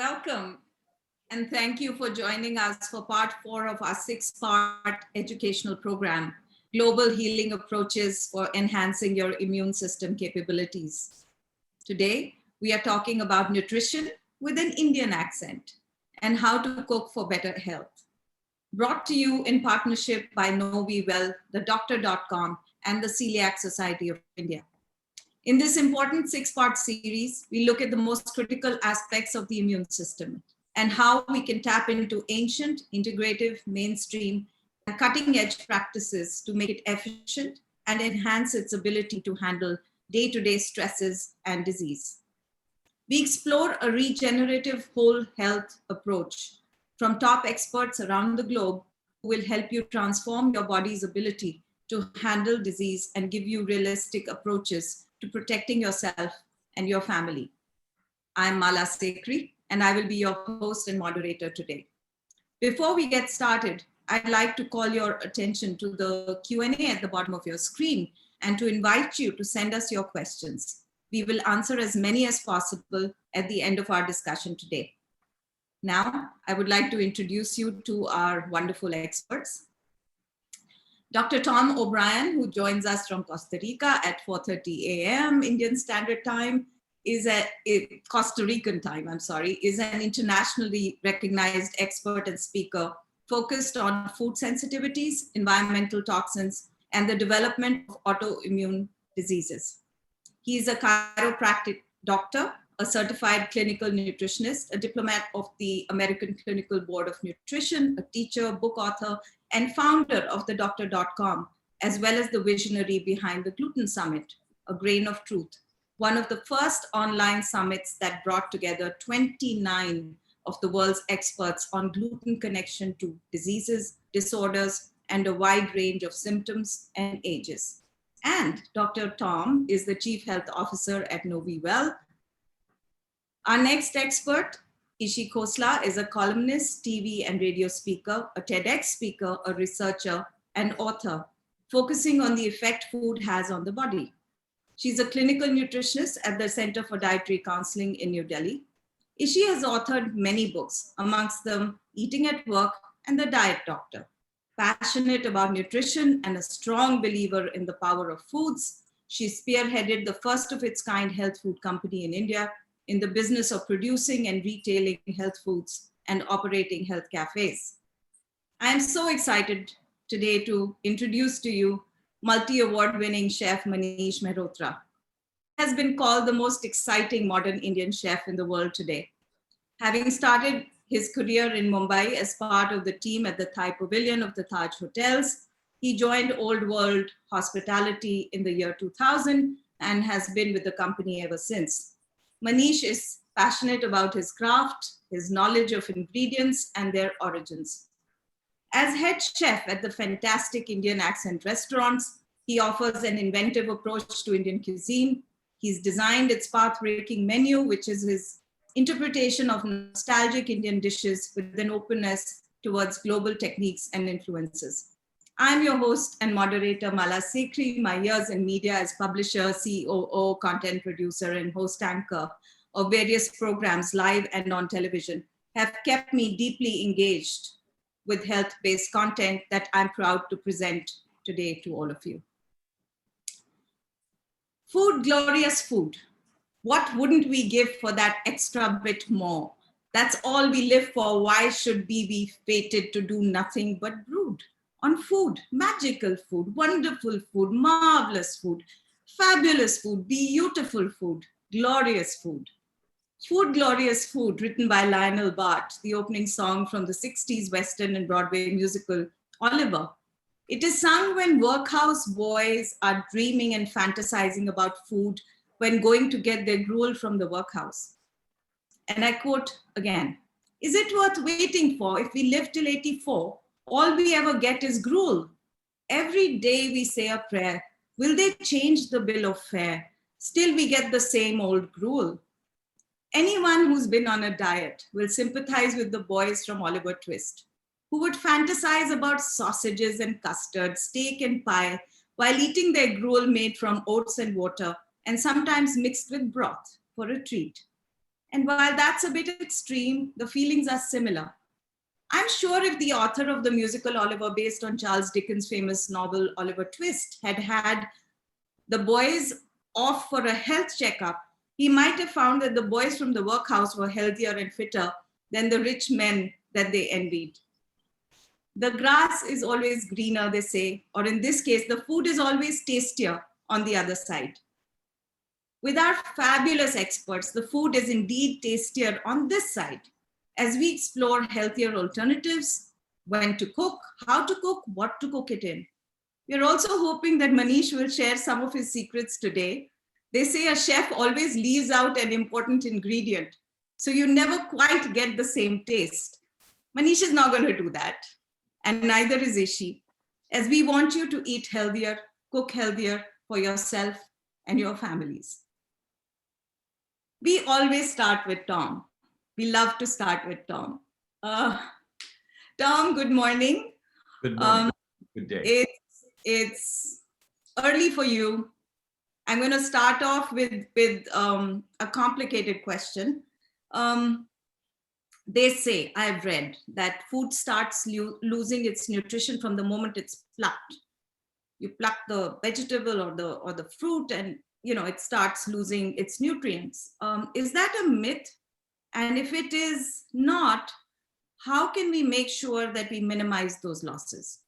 Welcome, and thank you for joining us for part 4 of our 6-part educational program, Global Healing Approaches for Enhancing Your Immune System Capabilities. Today, we are talking about nutrition with an Indian accent and how to cook for better health. Brought to you in partnership by Know We Well, the Doctor.com, and the Celiac Society of India. In this important 6-part series, we look at the most critical aspects of the immune system and how we can tap into ancient, integrative, mainstream, and cutting-edge practices to make it efficient and enhance its ability to handle day-to-day stresses and disease. We explore a regenerative whole health approach from top experts around the globe who will help you transform your body's ability to handle disease and give you realistic approaches to protecting yourself and your family. I'm Mala Sekri, and I will be your host and moderator today. Before we get started, I'd like to call your attention to the Q&A at the bottom of your screen and to invite you to send us your questions. We will answer as many as possible at the end of our discussion today. Now, I would like to introduce you to our wonderful experts. Dr. Tom O'Brien, who joins us from Costa Rica at 4:30 a.m. Indian Standard Time, is Costa Rican time, is an internationally recognized expert and speaker focused on food sensitivities, environmental toxins, and the development of autoimmune diseases. He is a chiropractic doctor, a certified clinical nutritionist, a diplomat of the American Clinical Board of Nutrition, a teacher, book author, and founder of the Doctor.com, as well as the visionary behind the Gluten Summit, A Grain of Truth, one of the first online summits that brought together 29 of the world's experts on gluten connection to diseases, disorders, and a wide range of symptoms and ages. And Dr. Tom is the Chief Health Officer at Know We Well. Our next expert, Ishi Khosla, is a columnist, TV and radio speaker, a TEDx speaker, a researcher, and author, focusing on the effect food has on the body. She's a clinical nutritionist at the Center for Dietary Counseling in New Delhi. Ishi has authored many books, amongst them Eating at Work and The Diet Doctor. Passionate about nutrition and a strong believer in the power of foods, she spearheaded the first of its kind health food company in India, in the business of producing and retailing health foods and operating health cafes. I am so excited today to introduce to you multi-award-winning chef Manish Mehrotra. He has been called the most exciting modern Indian chef in the world today. Having started his career in Mumbai as part of the team at the Thai Pavilion of the Taj Hotels, he joined Old World Hospitality in the year 2000 and has been with the company ever since. Manish is passionate about his craft, his knowledge of ingredients and their origins. As head chef at the fantastic Indian accent restaurants, he offers an inventive approach to Indian cuisine. He's designed its path-breaking menu, which is his interpretation of nostalgic Indian dishes with an openness towards global techniques and influences. I'm your host and moderator, Mala Sekri. My years in media as publisher, COO, content producer, and host anchor of various programs, live and on television, have kept me deeply engaged with health-based content that I'm proud to present today to all of you. Food, glorious food. What wouldn't we give for that extra bit more? That's all we live for. Why should we be fated to do nothing but brood? On food, magical food, wonderful food, marvelous food, fabulous food, beautiful food, glorious food. Food, Glorious Food, written by Lionel Bart, the opening song from the 60s Western and Broadway musical Oliver. It is sung when workhouse boys are dreaming and fantasizing about food when going to get their gruel from the workhouse. And I quote again, "Is it worth waiting for if we live till 84? All we ever get is gruel. Every day we say a prayer. Will they change the bill of fare? Still we get the same old gruel." Anyone who's been on a diet will sympathize with the boys from Oliver Twist, who would fantasize about sausages and custard, steak and pie, while eating their gruel made from oats and water, and sometimes mixed with broth for a treat. And while that's a bit extreme, the feelings are similar. I'm sure if the author of the musical Oliver, based on Charles Dickens' famous novel Oliver Twist, had had the boys off for a health checkup, he might have found that the boys from the workhouse were healthier and fitter than the rich men that they envied. The grass is always greener, they say, or in this case, the food is always tastier on the other side. With our fabulous experts, the food is indeed tastier on this side as we explore healthier alternatives, when to cook, how to cook, what to cook it in. We're also hoping that Manish will share some of his secrets today. They say a chef always leaves out an important ingredient, so you never quite get the same taste. Manish is not going to do that, and neither is Ishi, as we want you to eat healthier, cook healthier for yourself and your families. We always start with Tom. We love to start with Tom. Tom, good morning. Good morning. Good day. It's early for you. I'm going to start off with a complicated question. They say, I've read, that food starts losing its nutrition from the moment it's plucked. You pluck the vegetable or the fruit, and it starts losing its nutrients. Is that a myth? And if it is not, how can we make sure that we minimize those losses?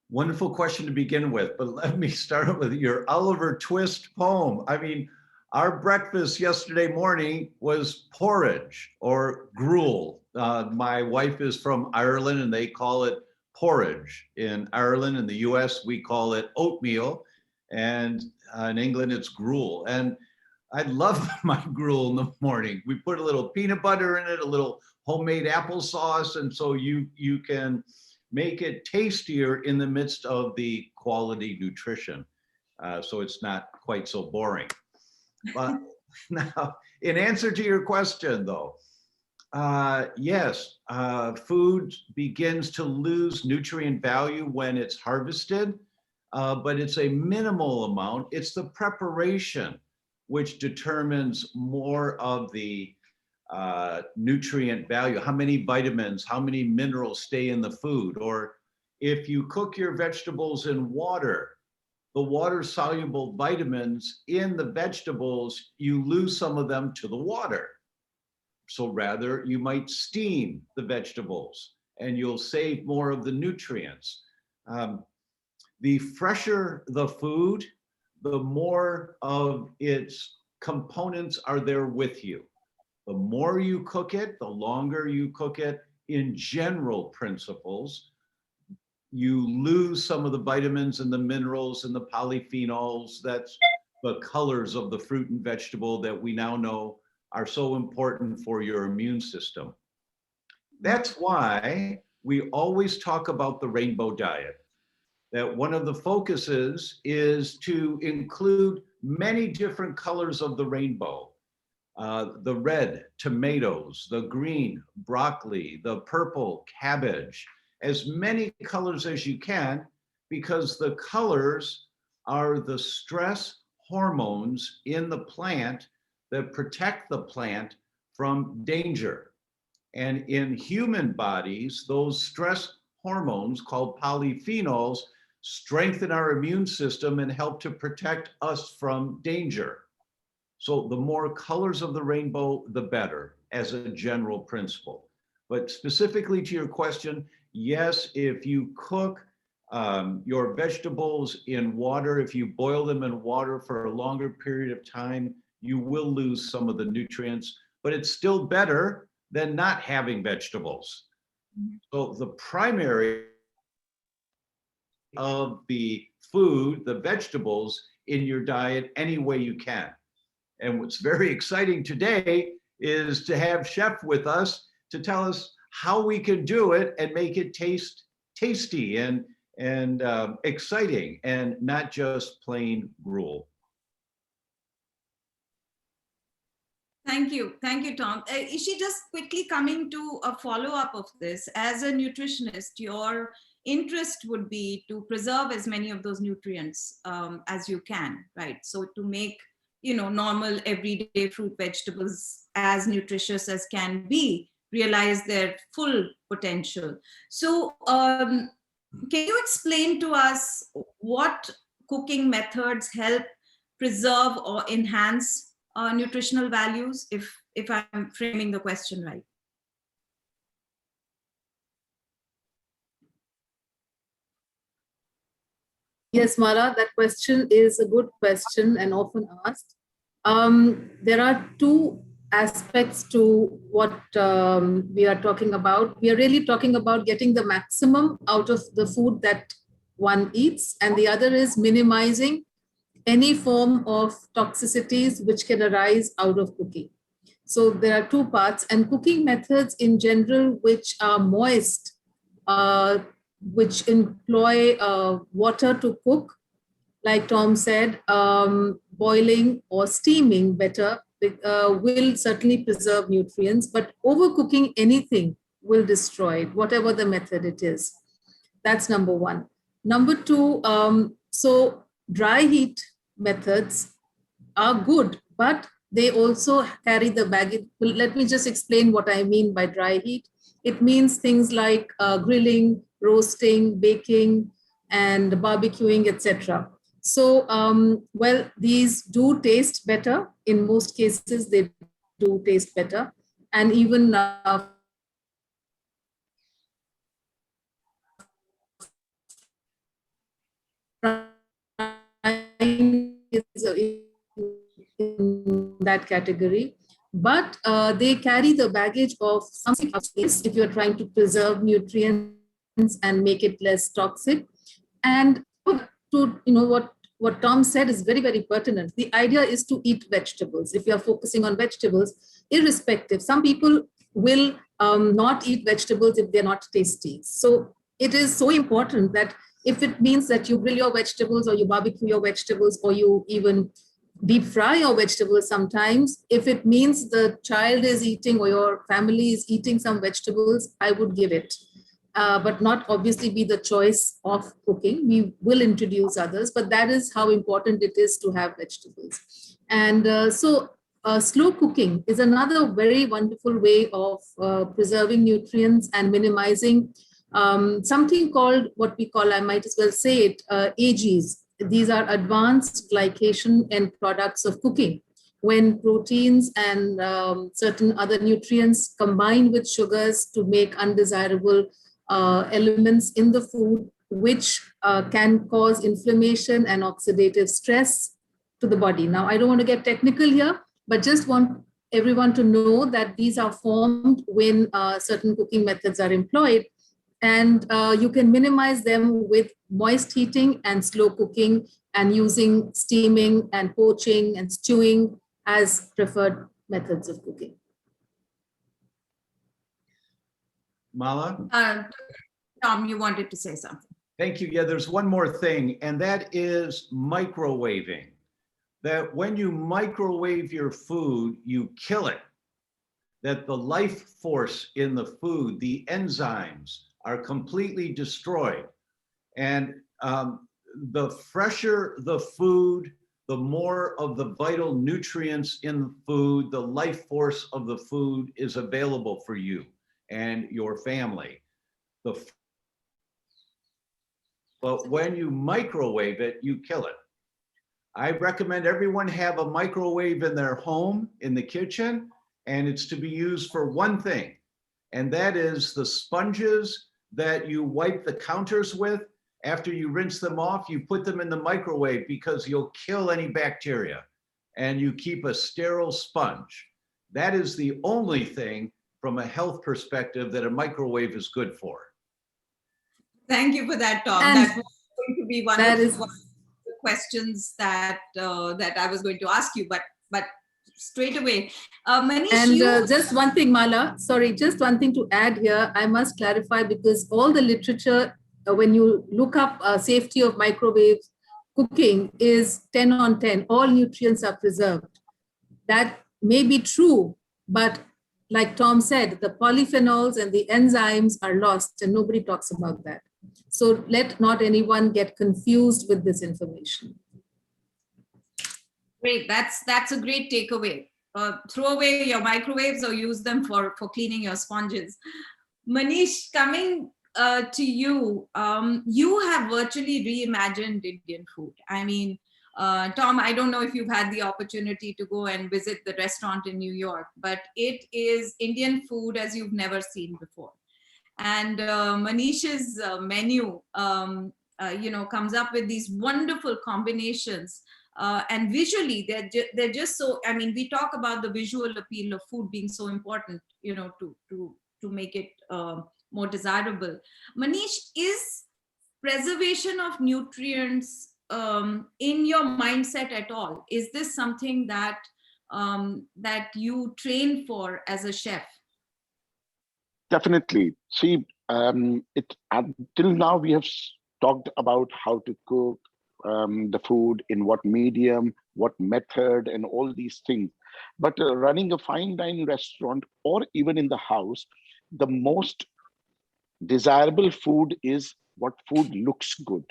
Wonderful question to begin with, but let me start with your Oliver Twist poem. I mean, our breakfast yesterday morning was porridge or gruel. My wife is from Ireland and they call it porridge. In Ireland, in the US, we call it oatmeal, and in England, it's gruel. And I love my gruel in the morning. We put a little peanut butter in it, a little homemade applesauce, and so you can make it tastier in the midst of the quality nutrition. So it's not quite so boring. But now, in answer to your question though, yes, food begins to lose nutrient value when it's harvested, but it's a minimal amount. It's the preparation which determines more of the nutrient value, how many vitamins, how many minerals stay in the food. Or if you cook your vegetables in water, the water-soluble vitamins in the vegetables, you lose some of them to the water. So rather, you might steam the vegetables and you'll save more of the nutrients. The fresher the food, the more of its components are there with you. The more you cook it, the longer you cook it, in general principles, you lose some of the vitamins and the minerals and the polyphenols. That's the colors of the fruit and vegetable that we now know are so important for your immune system. That's why we always talk about the rainbow diet. That one of the focuses is to include many different colors of the rainbow. The red tomatoes, the green broccoli, the purple cabbage, as many colors as you can, because the colors are the stress hormones in the plant that protect the plant from danger. And in human bodies, those stress hormones called polyphenols strengthen our immune system and help to protect us from danger. So the more colors of the rainbow, the better, as a general principle. But specifically to your question, yes, if you cook your vegetables in water, if you boil them in water for a longer period of time, you will lose some of the nutrients, but it's still better than not having vegetables. So the primary of the food, the vegetables in your diet any way you can. And what's very exciting today is to have Chef with us to tell us how we can do it and make it taste tasty and exciting and not just plain gruel. Thank you, Tom. Ishi, just quickly coming to a follow-up of this, as a nutritionist, your interest would be to preserve as many of those nutrients as you can, right? So to make normal everyday fruit, vegetables, as nutritious as can be, realize their full potential. So can you explain to us what cooking methods help preserve or enhance nutritional values, if I'm framing the question right? Yes, Mala, that question is a good question and often asked. There are two aspects to what we are talking about. We are really talking about getting the maximum out of the food that one eats, and the other is minimizing any form of toxicities which can arise out of cooking. So there are two parts, and cooking methods in general, which are moist, which employ water to cook, like Tom said, boiling or steaming better will certainly preserve nutrients, but overcooking anything will destroy it, whatever the method it is. That's number one. Number two, so dry heat methods are good, but they also carry the baggage. Well, let me just explain what I mean by dry heat. It means things like grilling, roasting, baking, and barbecuing, etc. So, well, these do taste better. In most cases, they do taste better. And even is in that category, but they carry the baggage of something if you're trying to preserve nutrients and make it less toxic. And to what Tom said is very, very pertinent. The idea is to eat vegetables. If you're focusing on vegetables, irrespective, some people will not eat vegetables if they're not tasty. So it is so important that if it means that you grill your vegetables or you barbecue your vegetables or you even deep fry your vegetables sometimes, if it means the child is eating or your family is eating some vegetables, I would give it. But not obviously be the choice of cooking. We will introduce others, but that is how important it is to have vegetables. And so slow cooking is another very wonderful way of preserving nutrients and minimizing something called what we call, I might as well say it, AGs. These are advanced glycation end products of cooking. When proteins and certain other nutrients combine with sugars to make undesirable elements in the food, which can cause inflammation and oxidative stress to the body. Now, I don't want to get technical here, but just want everyone to know that these are formed when certain cooking methods are employed. And you can minimize them with moist heating and slow cooking and using steaming and poaching and stewing as preferred methods of cooking. Mala? Tom, you wanted to say something. Thank you. Yeah, there's one more thing, and that is microwaving. That when you microwave your food, you kill it. That the life force in the food, the enzymes, are completely destroyed. And the fresher the food, the more of the vital nutrients in the food, the life force of the food is available for you and your family. But when you microwave it, you kill it. I recommend everyone have a microwave in their home, in the kitchen, and it's to be used for one thing, and that is the sponges that you wipe the counters with. After you rinse them off, you put them in the microwave because you'll kill any bacteria, and you keep a sterile sponge. That is the only thing from a health perspective that a microwave is good for. Thank you for that, Tom. And that was going to be one of the questions that that I was going to ask you, but straight away, Manish, and just one thing, Mala, sorry, just one thing to add here. I must clarify, because all the literature, when you look up safety of microwave cooking, is 10 on 10. All nutrients are preserved. That may be true, but like Tom said, the polyphenols and the enzymes are lost, and nobody talks about that. So let not anyone get confused with this information. Great. That's a great takeaway. Throw away your microwaves or use them for cleaning your sponges. Manish, coming to you, you have virtually reimagined Indian food. I mean, Tom, I don't know if you've had the opportunity to go and visit the restaurant in New York, but it is Indian food as you've never seen before. And Manish's menu, comes up with these wonderful combinations. And visually, they're just so. I mean, we talk about the visual appeal of food being so important, to make it more desirable. Manish, is preservation of nutrients in your mindset at all? Is this something that that you train for as a chef? Definitely. See, until now we have talked about how to cook the food, in what medium, what method, and all these things. But running a fine dining restaurant or even in the house, the most desirable food is what food looks good.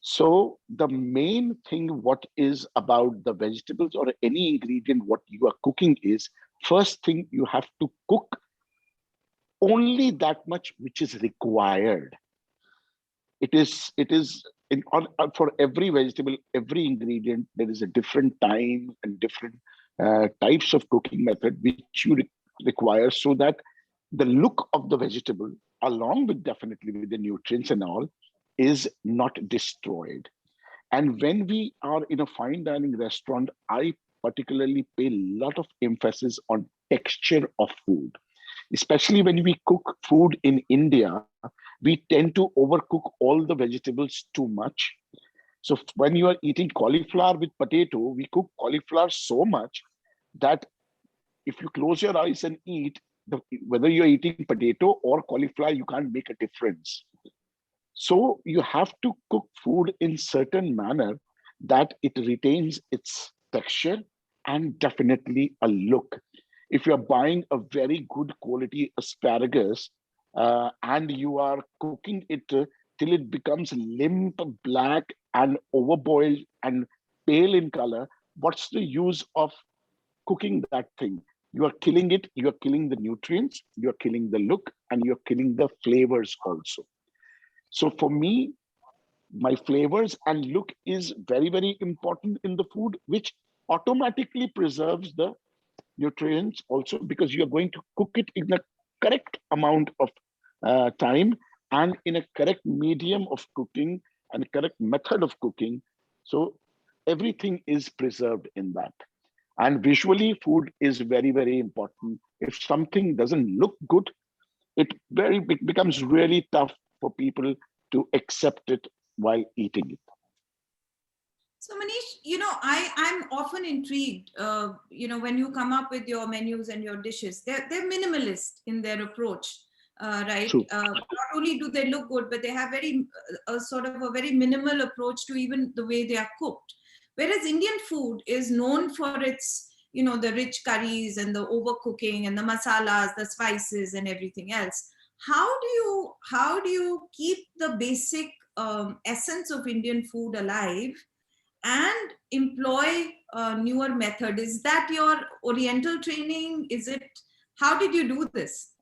So the main thing what is about the vegetables or any ingredient what you are cooking is, first thing you have to cook only that much which is required. It is for every vegetable, every ingredient, there is a different time and different types of cooking method which you require, so that the look of the vegetable, along with definitely with the nutrients and all, is not destroyed. And when we are in a fine dining restaurant, I particularly pay a lot of emphasis on texture of food. Especially when we cook food in India, we tend to overcook all the vegetables too much. So when you are eating cauliflower with potato, we cook cauliflower so much that if you close your eyes and eat, whether you're eating potato or cauliflower, you can't make a difference. So you have to cook food in certain manner that it retains its texture and definitely a look. If you're buying a very good quality asparagus and you are cooking it till it becomes limp, black, and overboiled and pale in color, what's the use of cooking that thing? You are killing it, you are killing the nutrients, you are killing the look, and you're killing the flavors also. So for me, my flavors and look is very, very important in the food, which automatically preserves the nutrients also, because you're going to cook it in a correct amount of time and in a correct medium of cooking and correct method of cooking. So everything is preserved in that. And visually, food is very, very important. If something doesn't look good, it becomes really tough for people to accept it while eating it. So Manish, I'm often intrigued, when you come up with your menus and your dishes, they're minimalist in their approach, right? True. Not only do they look good, but they have sort of a very minimal approach to even the way they are cooked. Whereas Indian food is known for its, the rich curries and the overcooking and the masalas, the spices and everything else. How do you keep the basic essence of Indian food alive and employ a newer method? Is that your Oriental training? How did you do this?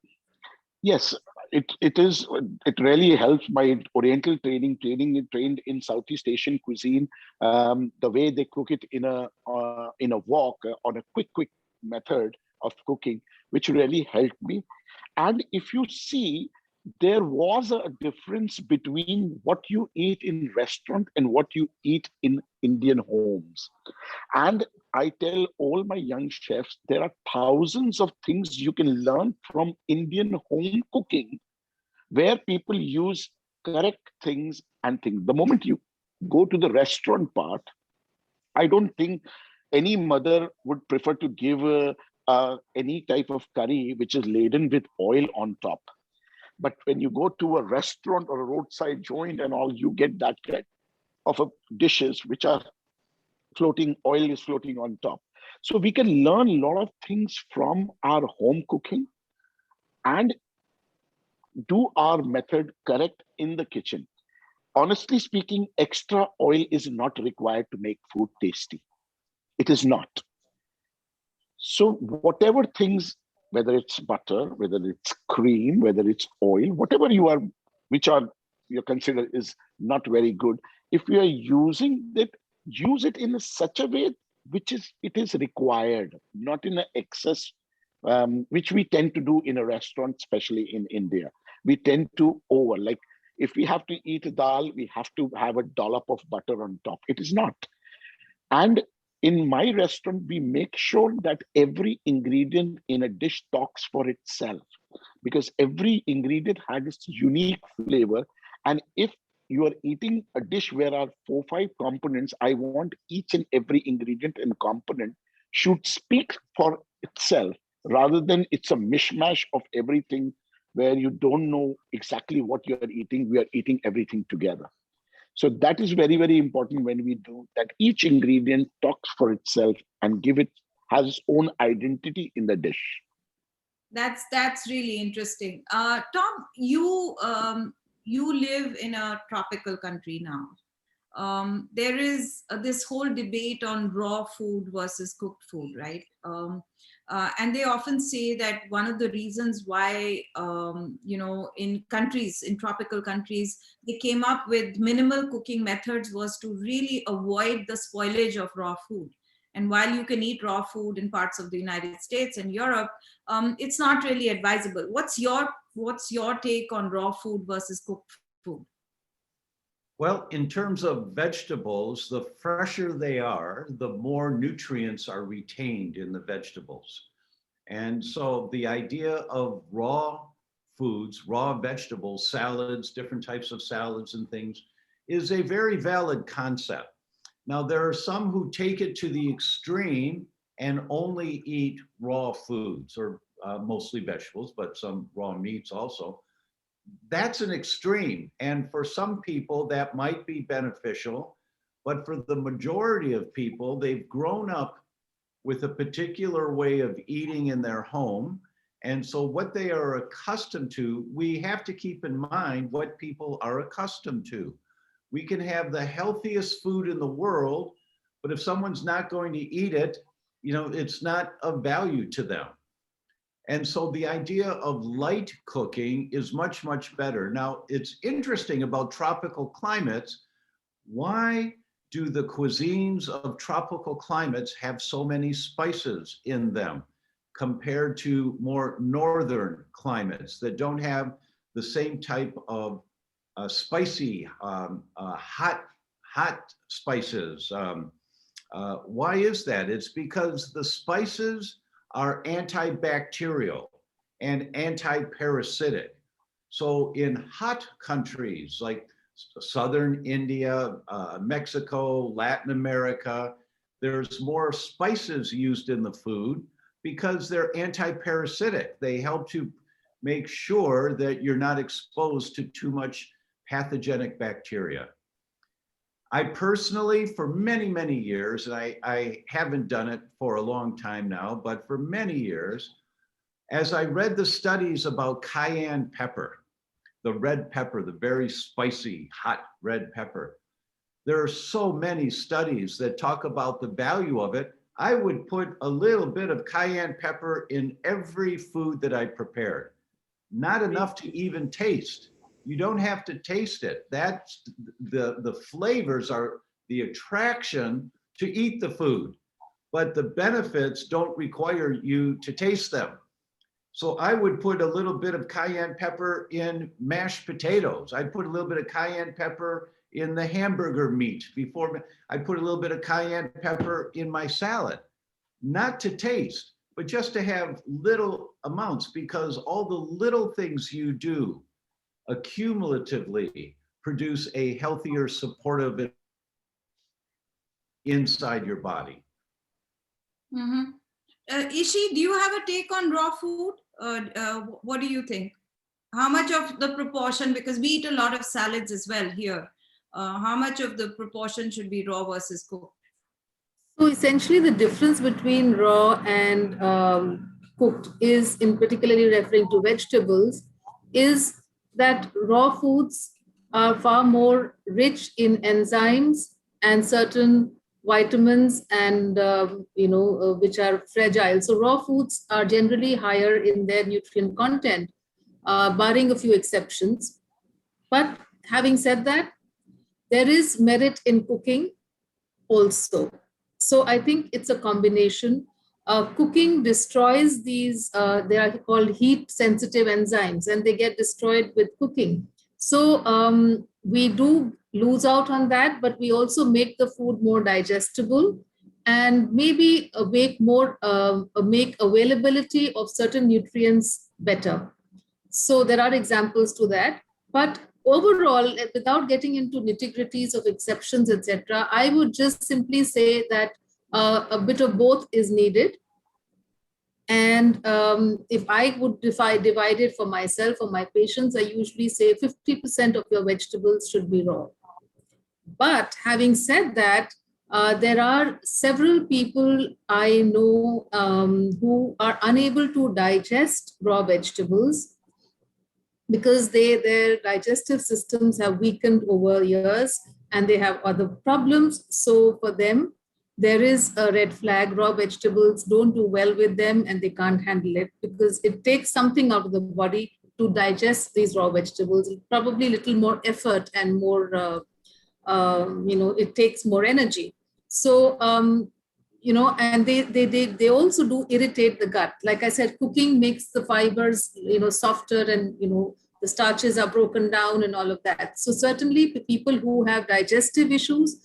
Yes, it is. It really helps my Oriental trained in Southeast Asian cuisine. The way they cook it in a wok on a quick method of cooking, which really helped me. And if you see, there was a difference between what you eat in restaurant and what you eat in Indian homes. And I tell all my young chefs, there are thousands of things you can learn from Indian home cooking, where people use correct things and things. The moment you go to the restaurant part, I don't think any mother would prefer to give any type of curry which is laden with oil on top. But when you go to a restaurant or a roadside joint and all, you get that kind of dishes which are oil is floating on top. So we can learn a lot of things from our home cooking and do our method correct in the kitchen. Honestly speaking, extra oil is not required to make food tasty. It is not. So whatever things, whether it's butter, whether it's cream, whether it's oil, whatever which are you consider is not very good, if you are using it, use it in such a way it is required, not in an excess, which we tend to do in a restaurant, especially in India. We tend to like if we have to eat dal, we have to have a dollop of butter on top. It is not. And in my restaurant, we make sure that every ingredient in a dish talks for itself, because every ingredient has its unique flavor. And if you are eating a dish where there are 4-5 components, I want each and every ingredient and component should speak for itself, rather than it's a mishmash of everything where you don't know exactly what you're eating. We are eating everything together. So that is very, very important when we do that. Each ingredient talks for itself and has its own identity in the dish. That's really interesting. Tom, you live in a tropical country now. There is this whole debate on raw food versus cooked food, right? And they often say that one of the reasons why, in tropical countries, they came up with minimal cooking methods was to really avoid the spoilage of raw food. And while you can eat raw food in parts of the United States and Europe, it's not really advisable. What's your take on raw food versus cooked food? Well, in terms of vegetables, the fresher they are, the more nutrients are retained in the vegetables. And so the idea of raw foods, raw vegetables, salads, different types of salads and things is a very valid concept. Now, there are some who take it to the extreme and only eat raw foods, or mostly vegetables, but some raw meats also. That's an extreme. And for some people, that might be beneficial. But for the majority of people, they've grown up with a particular way of eating in their home. And so what they are accustomed to, we have to keep in mind what people are accustomed to. We can have the healthiest food in the world, but if someone's not going to eat it, it's not of value to them. And so the idea of light cooking is much, much better. Now, it's interesting about tropical climates. Why do the cuisines of tropical climates have so many spices in them compared to more northern climates that don't have the same type of spicy, hot spices? Why is that? It's because the spices are antibacterial and anti-parasitic. So in hot countries like southern India, Mexico, Latin America, there's more spices used in the food because they're anti-parasitic. They help to make sure that you're not exposed to too much pathogenic bacteria. I personally, for many, many years, and I haven't done it for a long time now, but for many years, as I read the studies about cayenne pepper, the red pepper, the very spicy, hot red pepper, there are so many studies that talk about the value of it. I would put a little bit of cayenne pepper in every food that I prepared. Not enough to even taste. You don't have to taste it. That's the flavors are the attraction to eat the food, but the benefits don't require you to taste them. So I would put a little bit of cayenne pepper in mashed potatoes. I'd put a little bit of cayenne pepper in the hamburger meat before. I put a little bit of cayenne pepper in my salad, not to taste, but just to have little amounts, because all the little things you do accumulatively produce a healthier, supportive inside your body. Mm-hmm. Ishi, do you have a take on raw food? What do you think? How much of the proportion, because we eat a lot of salads as well here, how much of the proportion should be raw versus cooked? So essentially the difference between raw and cooked is, in particularly referring to vegetables, is that raw foods are far more rich in enzymes and certain vitamins and which are fragile. So raw foods are generally higher in their nutrient content, barring a few exceptions. But having said that, there is merit in cooking also. So I think it's a combination. Cooking destroys these, they are called heat sensitive enzymes, and they get destroyed with cooking. So we do lose out on that, but we also make the food more digestible and maybe make availability of certain nutrients better. So there are examples to that. But overall, without getting into nitty-gritties of exceptions, etc., I would just simply say that a bit of both is needed. And if I would divide it for myself or my patients, I usually say 50% of your vegetables should be raw. But having said that, there are several people I know who are unable to digest raw vegetables because their digestive systems have weakened over years and they have other problems. So for them, there is a red flag. Raw vegetables don't do well with them and they can't handle it because it takes something out of the body to digest these raw vegetables. Probably a little more effort and more, it takes more energy. So, and they also do irritate the gut. Like I said, cooking makes the fibers, softer and, the starches are broken down and all of that. So certainly people who have digestive issues,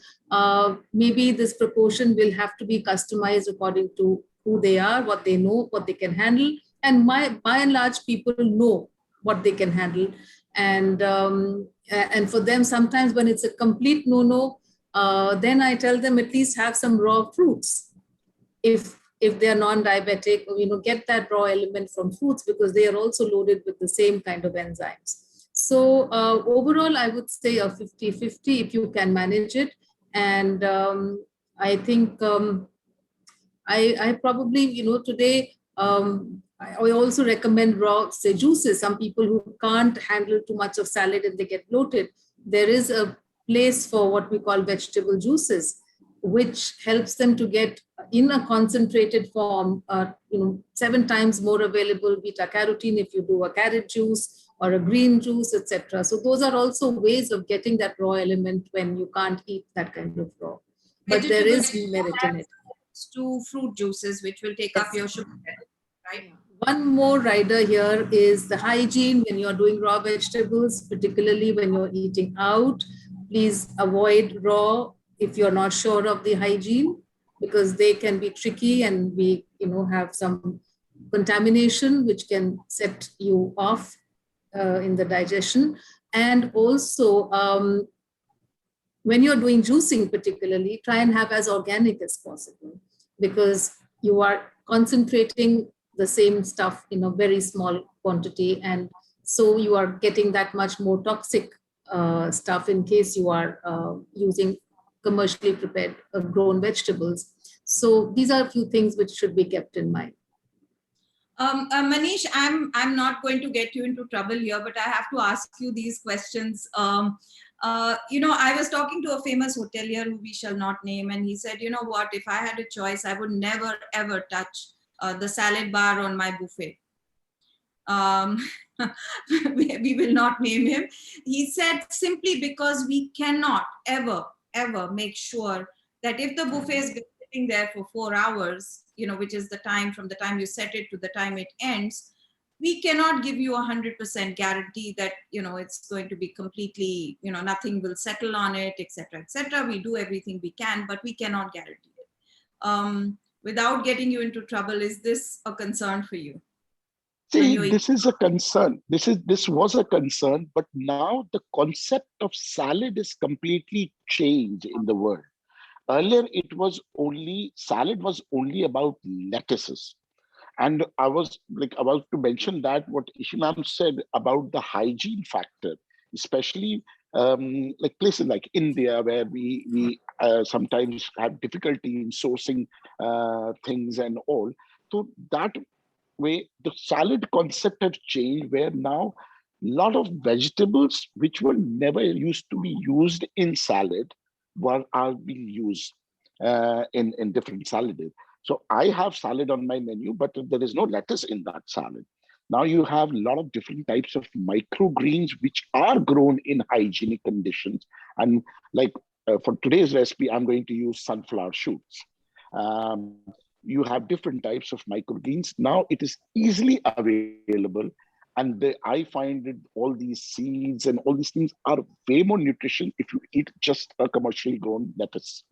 maybe this proportion will have to be customized according to who they are, what they know, what they can handle. And by and large, people know what they can handle. And for them, sometimes when it's a complete no-no, then I tell them at least have some raw fruits. If they're non-diabetic, get that raw element from fruits because they are also loaded with the same kind of enzymes. So overall, I would say a 50-50 if you can manage it. And I think I probably, today, I also recommend raw, say, juices. Some people who can't handle too much of salad and they get bloated. There is a place for what we call vegetable juices, which helps them to get in a concentrated form, 7 times more available beta carotene if you do a carrot juice or a green juice, etc. So those are also ways of getting that raw element when you can't eat that kind of raw. But there is merit in it. To fruit juices, which will take up your sugar, right? One more rider here is the hygiene when you're doing raw vegetables, particularly when you're eating out. Please avoid raw if you're not sure of the hygiene, because they can be tricky and we, have some contamination which can set you off in the digestion. And also, when you're doing juicing particularly, try and have as organic as possible because you are concentrating the same stuff in a very small quantity. And so you are getting that much more toxic stuff in case you are using commercially prepared grown vegetables. So these are a few things which should be kept in mind. Manish, I'm not going to get you into trouble here, but I have to ask you these questions. I was talking to a famous hotelier who we shall not name, and he said, you know what, if I had a choice, I would never, ever touch the salad bar on my buffet. We will not name him. He said simply because we cannot ever make sure that if the buffet is sitting there for 4 hours, which is the time from the time you set it to the time it ends, we cannot give you 100% guarantee that, it's going to be completely, nothing will settle on it, etc., etc. We do everything we can, but we cannot guarantee it. Without getting you into trouble, is this a concern for you? See, this is a concern. This was a concern, but now the concept of salad is completely changed in the world. Earlier, salad was only about lettuces. And I was about to mention that what Ishinam said about the hygiene factor, especially places like India, where we sometimes have difficulty in sourcing things and all. So that way, the salad concept has changed, where now a lot of vegetables which were never used to be used in salad are being used. in different salad. So I have salad on my menu, but there is no lettuce in that salad. Now you have a lot of different types of microgreens which are grown in hygienic conditions. And like for today's recipe, I'm going to use sunflower shoots. You have different types of microgreens. Now it is easily available. And I find that all these seeds and all these things are way more nutrition if you eat just a commercially grown lettuce.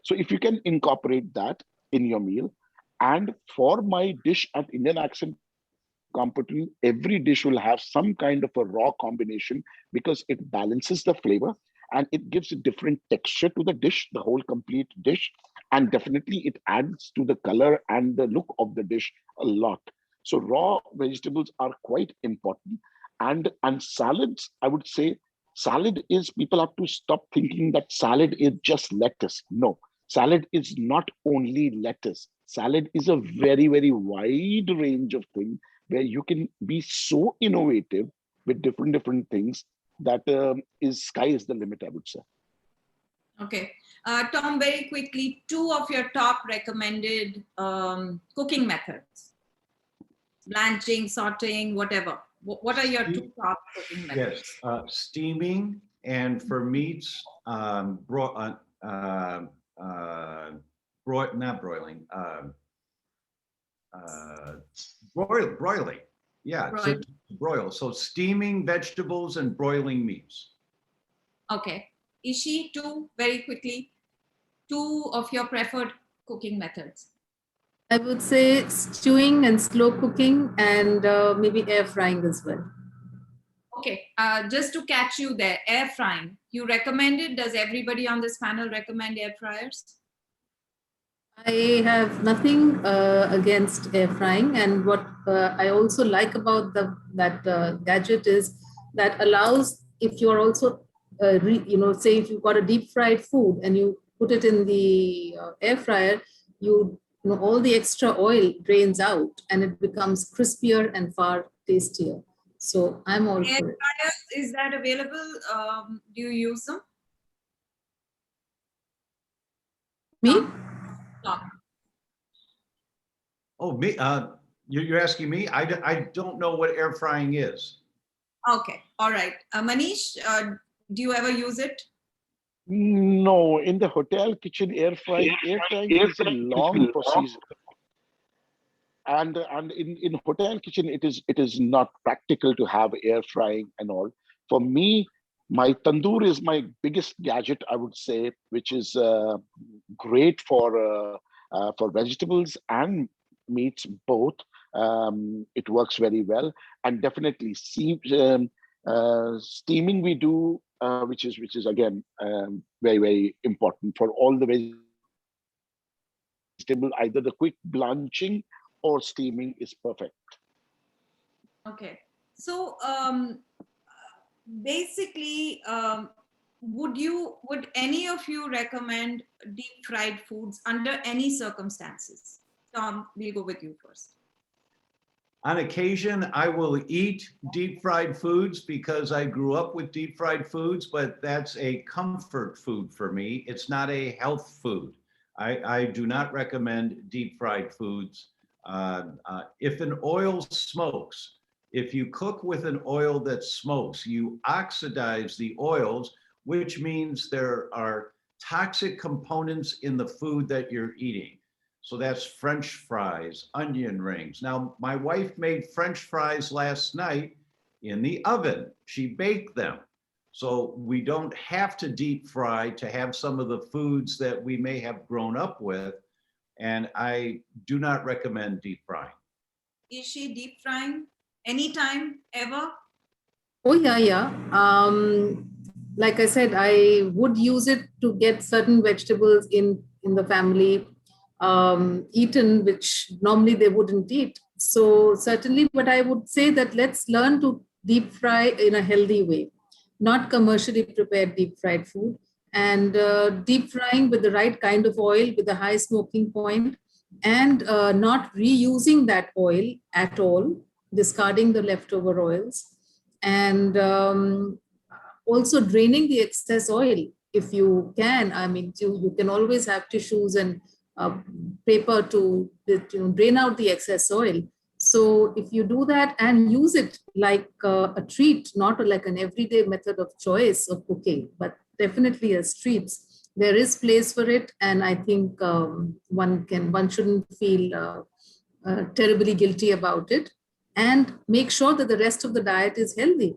So if you can incorporate that in your meal, and for my dish at Indian Accent Company, every dish will have some kind of a raw combination because it balances the flavor and it gives a different texture to the dish, the whole complete dish. And definitely it adds to the color and the look of the dish a lot. So raw vegetables are quite important. And salads, I would say salad is, people have to stop thinking that salad is just lettuce. No, salad is not only lettuce. Salad is a very, very wide range of things where you can be so innovative with different things that sky is the limit, I would say. Okay. Tom, very quickly, 2 of your top recommended cooking methods. Blanching, sauteing, whatever. What are your 2 top cooking methods? Yes, steaming, and for meats, not broiling, broiling. Yeah, so broil. So steaming vegetables and broiling meats. Okay. Ishi, 2, very quickly, 2 of your preferred cooking methods. I would say stewing and slow cooking, and maybe air frying as well. Okay, just to catch you there, air frying. You recommend it? Does everybody on this panel recommend air fryers? I have nothing against air frying, and what I also like about that gadget is that allows, if you're also say if you've got a deep fried food and you put it in the air fryer, you know all the extra oil drains out and it becomes crispier and far tastier. So I'm all air for it. fryers, is that available? Do you use them? Me? No. Oh, me? You're asking me? I don't know what air frying is. Okay, all right. Manish, do you ever use it? No, in the hotel kitchen, air frying is a long procedure. And in hotel kitchen, it is not practical to have air frying and all. For me, my tandoor is my biggest gadget, I would say, which is great for vegetables and meats both. It works very well, and definitely steaming we do, which is again very, very important for all the vegetable. Either the quick blanching or steaming is perfect. Okay, so basically, would any of you recommend deep fried foods under any circumstances? Tom, we'll go with you first. On occasion, I will eat deep fried foods because I grew up with deep fried foods, but that's a comfort food for me. It's not a health food. I do not recommend deep fried foods. If an oil smokes, if you cook with an oil that smokes, you oxidize the oils, which means there are toxic components in the food that you're eating. So that's French fries, onion rings. Now, my wife made French fries last night in the oven. She baked them. So we don't have to deep fry to have some of the foods that we may have grown up with. And I do not recommend deep frying. Is she deep frying anytime, ever? Oh, yeah. Like I said, I would use it to get certain vegetables in the family eaten, which normally they wouldn't eat. So certainly, but I would say that let's learn to deep fry in a healthy way, not commercially prepared deep fried food, and deep frying with the right kind of oil with a high smoking point, and not reusing that oil at all, discarding the leftover oils, and also draining the excess oil if you can, I mean, you can always have tissues and paper to drain out the excess oil. So if you do that and use it like a treat, not like an everyday method of choice of cooking, but definitely as treats, there is place for it. And I think one shouldn't feel terribly guilty about it, and make sure that the rest of the diet is healthy.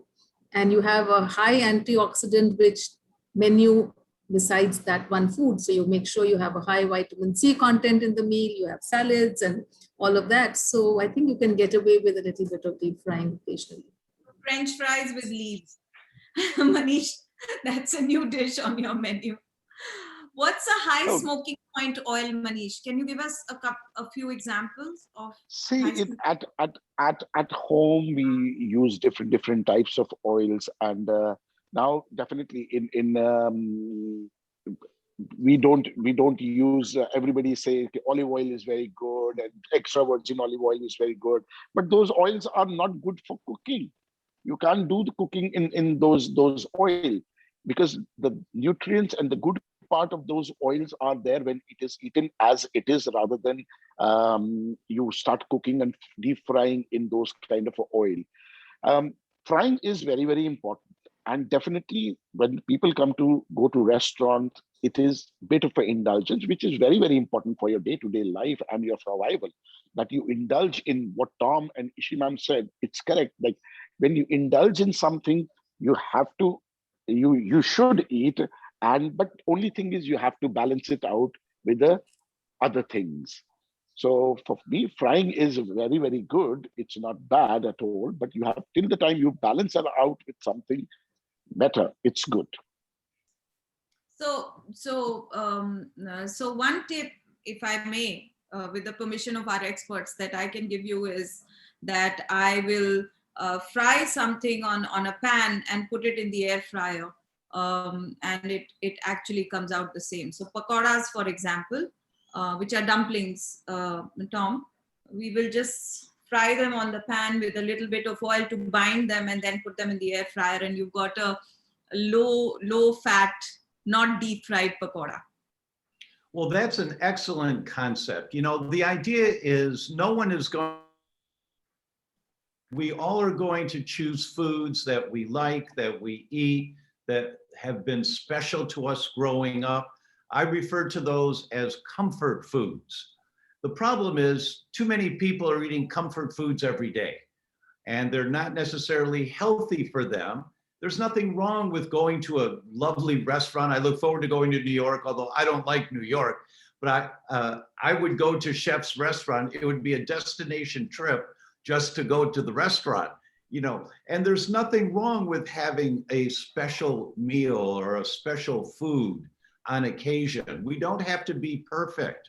And you have a high antioxidant rich menu besides that one food. So you make sure you have a high vitamin C content in the meal, you have salads and all of that. So I think you can get away with a little bit of deep frying occasionally. French fries with leaves. Manish, that's a new dish on your menu. What's a high Oh. smoking point oil, Manish? Can you give us a few examples of See, high it, smoking- at home we use different types of oils, and now definitely in we don't use everybody say okay, olive oil is very good and extra virgin olive oil is very good, but those oils are not good for cooking. You can't do the cooking in those oil, because the nutrients and the good part of those oils are there when it is eaten as it is, rather than you start cooking and deep frying in those kind of oil. Frying is very important, and definitely when people go to restaurant, it is bit of an indulgence, which is very important for your day-to-day life and your survival, that you indulge in what Tom and Ishimam said. It's correct. Like when you indulge in something, you have to, you should eat, and but only thing is you have to balance it out with the other things. So for me, frying is very good. It's not bad at all, but you have, till the time you balance it out with something better, it's good. So one tip, if I may, with the permission of our experts, that I can give you is that I will fry something on a pan and put it in the air fryer, and it actually comes out the same. So pakoras, for example, which are dumplings, Tom, we will just fry them on the pan with a little bit of oil to bind them, and then put them in the air fryer, and you've got a low fat, not deep fried pakora. Well, that's an excellent concept. You know, the idea is we all are going to choose foods that we like, that we eat, that have been special to us growing up. I refer to those as comfort foods. The problem is too many people are eating comfort foods every day, and they're not necessarily healthy for them. There's nothing wrong with going to a lovely restaurant. I look forward to going to New York, although I don't like New York, but I would go to Chef's restaurant. It would be a destination trip just to go to the restaurant, you know, and there's nothing wrong with having a special meal or a special food on occasion. We don't have to be perfect.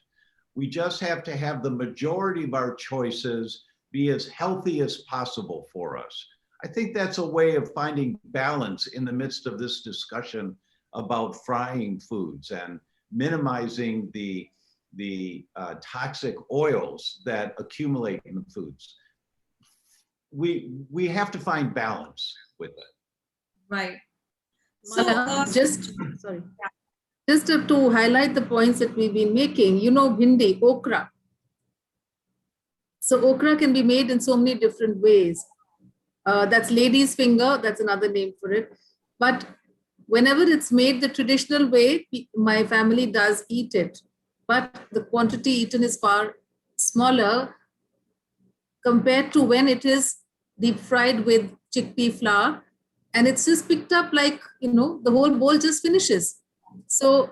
We just have to have the majority of our choices be as healthy as possible for us. I think that's a way of finding balance in the midst of this discussion about frying foods and minimizing the toxic oils that accumulate in the foods. We have to find balance with it. Right. Just to highlight the points that we've been making, you know, bhindi, okra. So okra can be made in so many different ways. That's lady's finger, that's another name for it. But whenever it's made the traditional way, my family does eat it. But the quantity eaten is far smaller compared to when it is deep fried with chickpea flour. And it's just picked up like, you know, the whole bowl just finishes. So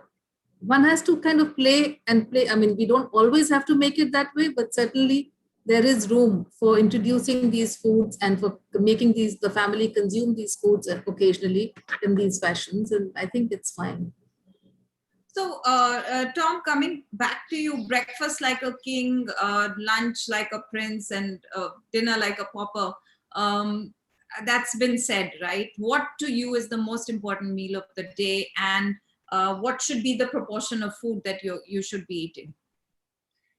one has to kind of play. I mean, we don't always have to make it that way, but certainly there is room for introducing these foods and for making the family consume these foods occasionally in these fashions. And I think it's fine. So, Tom, coming back to you, breakfast like a king, lunch like a prince, and dinner like a pauper. That's been said, right? What to you is the most important meal of the day, and what should be the proportion of food that you should be eating?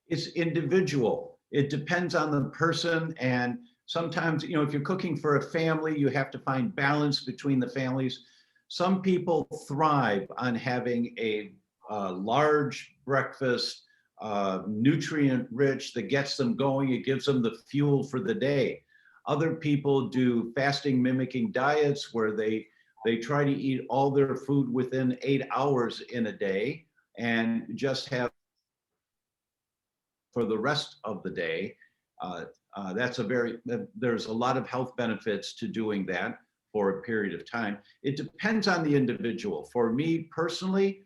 It's individual. It depends on the person, and sometimes, you know, if you're cooking for a family, you have to find balance between the families. Some people thrive on having a large breakfast, nutrient rich, that gets them going. It gives them the fuel for the day. Other people do fasting mimicking diets where they try to eat all their food within 8 hours in a day and just have for the rest of the day. There's a lot of health benefits to doing that for a period of time. It depends on the individual. For me personally,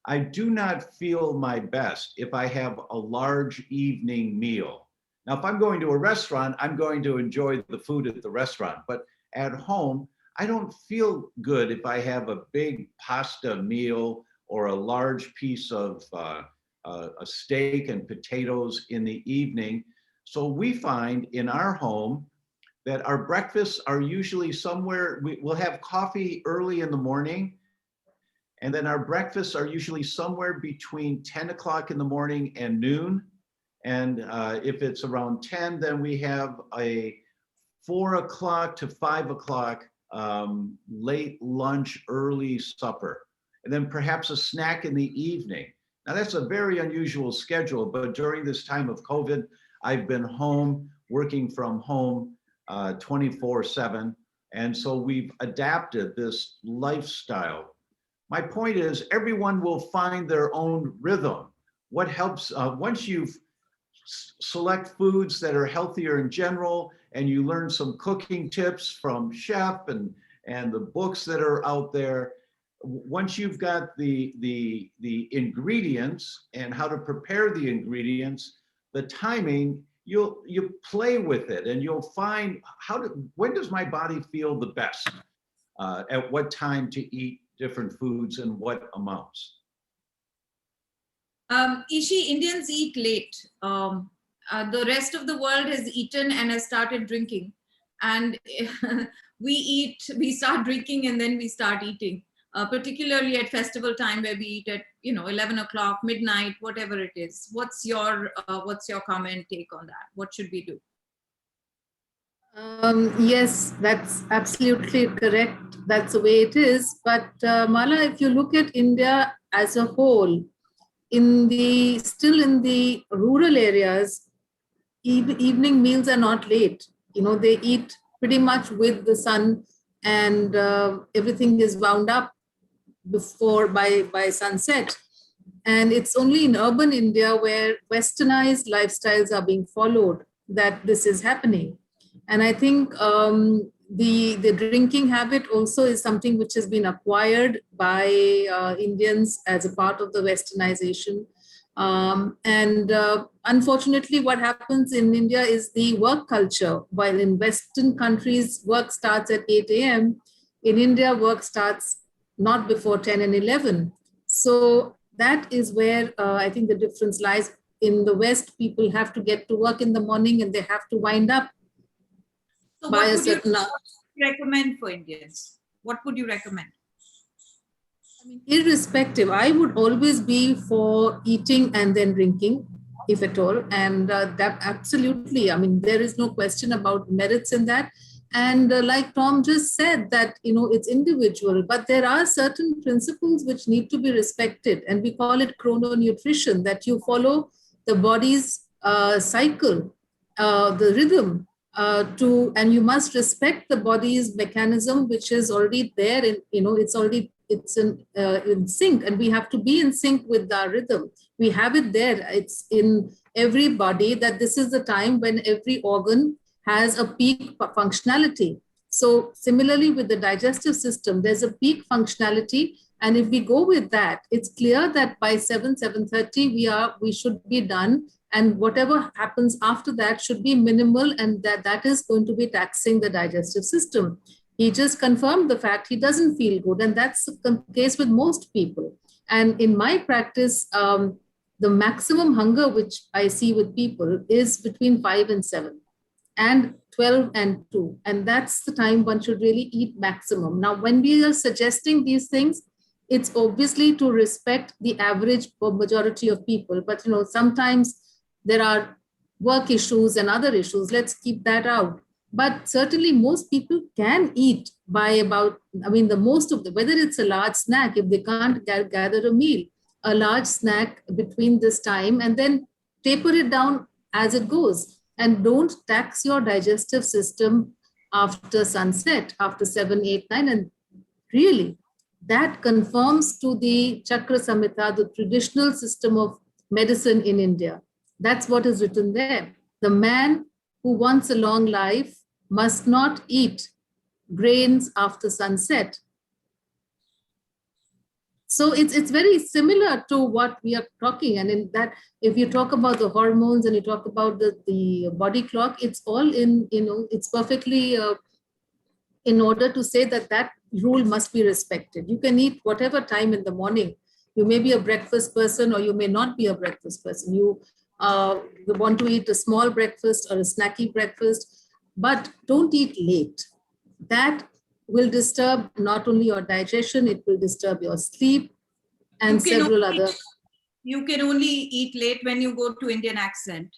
I do not feel my best if I have a large evening meal. Now, if I'm going to a restaurant, I'm going to enjoy the food at the restaurant, but at home, I don't feel good if I have a big pasta meal or a large piece of a steak and potatoes in the evening. So we find in our home that our breakfasts are usually somewhere, we'll have coffee early in the morning, and then our breakfasts are usually somewhere between 10 o'clock in the morning and noon. And if it's around 10, then we have a 4 o'clock to 5 o'clock late lunch, early supper, and then perhaps a snack in the evening. Now that's a very unusual schedule, but during this time of COVID, I've been home, working from home 24/7. And so we've adapted this lifestyle. My point is everyone will find their own rhythm. What helps, once you've select foods that are healthier in general, and you learn some cooking tips from chef and the books that are out there, once you've got the ingredients and how to prepare the ingredients, the timing, you play with it and you'll find when does my body feel the best, at what time to eat different foods and what amounts. Ishi, Indians eat late. The rest of the world has eaten and has started drinking. And we start drinking and then we start eating, particularly at festival time where we eat at 11 o'clock, midnight, whatever it is. What's your comment, take on that? What should we do? Yes, that's absolutely correct. That's the way it is. But Mala, if you look at India as a whole, still in the rural areas, evening meals are not late. They eat pretty much with the sun, and everything is wound up by sunset. And it's only in urban India where westernized lifestyles are being followed that this is happening. And I think the drinking habit also is something which has been acquired by Indians as a part of the westernization. Unfortunately, what happens in India is the work culture. While in Western countries, work starts at 8 a.m., in India, work starts not before 10 and 11. So that is where I think the difference lies. In the West, people have to get to work in the morning and they have to wind up. So what would you recommend for Indians? What would you recommend? I mean, irrespective, I would always be for eating and then drinking, if at all. And that absolutely, I mean, there is no question about merits in that. And like Tom just said, that, it's individual, but there are certain principles which need to be respected. And we call it chrononutrition, that you follow the body's cycle, the rhythm, and you must respect the body's mechanism, which is already there. It's in sync, and we have to be in sync with our rhythm. We have it there. It's in every body that this is the time when every organ has a peak functionality. So similarly with the digestive system, there's a peak functionality. And if we go with that, it's clear that by 7:30, we should be done. And whatever happens after that should be minimal, and that is going to be taxing the digestive system. He just confirmed the fact he doesn't feel good. And that's the case with most people. And in my practice, the maximum hunger which I see with people is between 5 and 7. And 12 and 2. And that's the time one should really eat maximum. Now, when we are suggesting these things, it's obviously to respect the average majority of people. But, sometimes there are work issues and other issues. Let's keep that out. But certainly most people can eat by about, I mean, the most of the, whether it's a large snack, if they can't gather a meal, a large snack between this time, and then taper it down as it goes. And don't tax your digestive system after sunset, after 7, 8, 9. And really, that conforms to the Chakra Samhita, the traditional system of medicine in India. That's what is written there. The man who wants a long life must not eat grains after sunset. So it's very similar to what we are talking. And in that, if you talk about the hormones and you talk about the body clock, it's all in, it's perfectly in order to say that that rule must be respected. You can eat whatever time in the morning. You may be a breakfast person or you may not be a breakfast person. You want to eat a small breakfast or a snacky breakfast, but don't eat late. That will disturb not only your digestion, it will disturb your sleep and several other. You can only eat late when you go to Indian accent.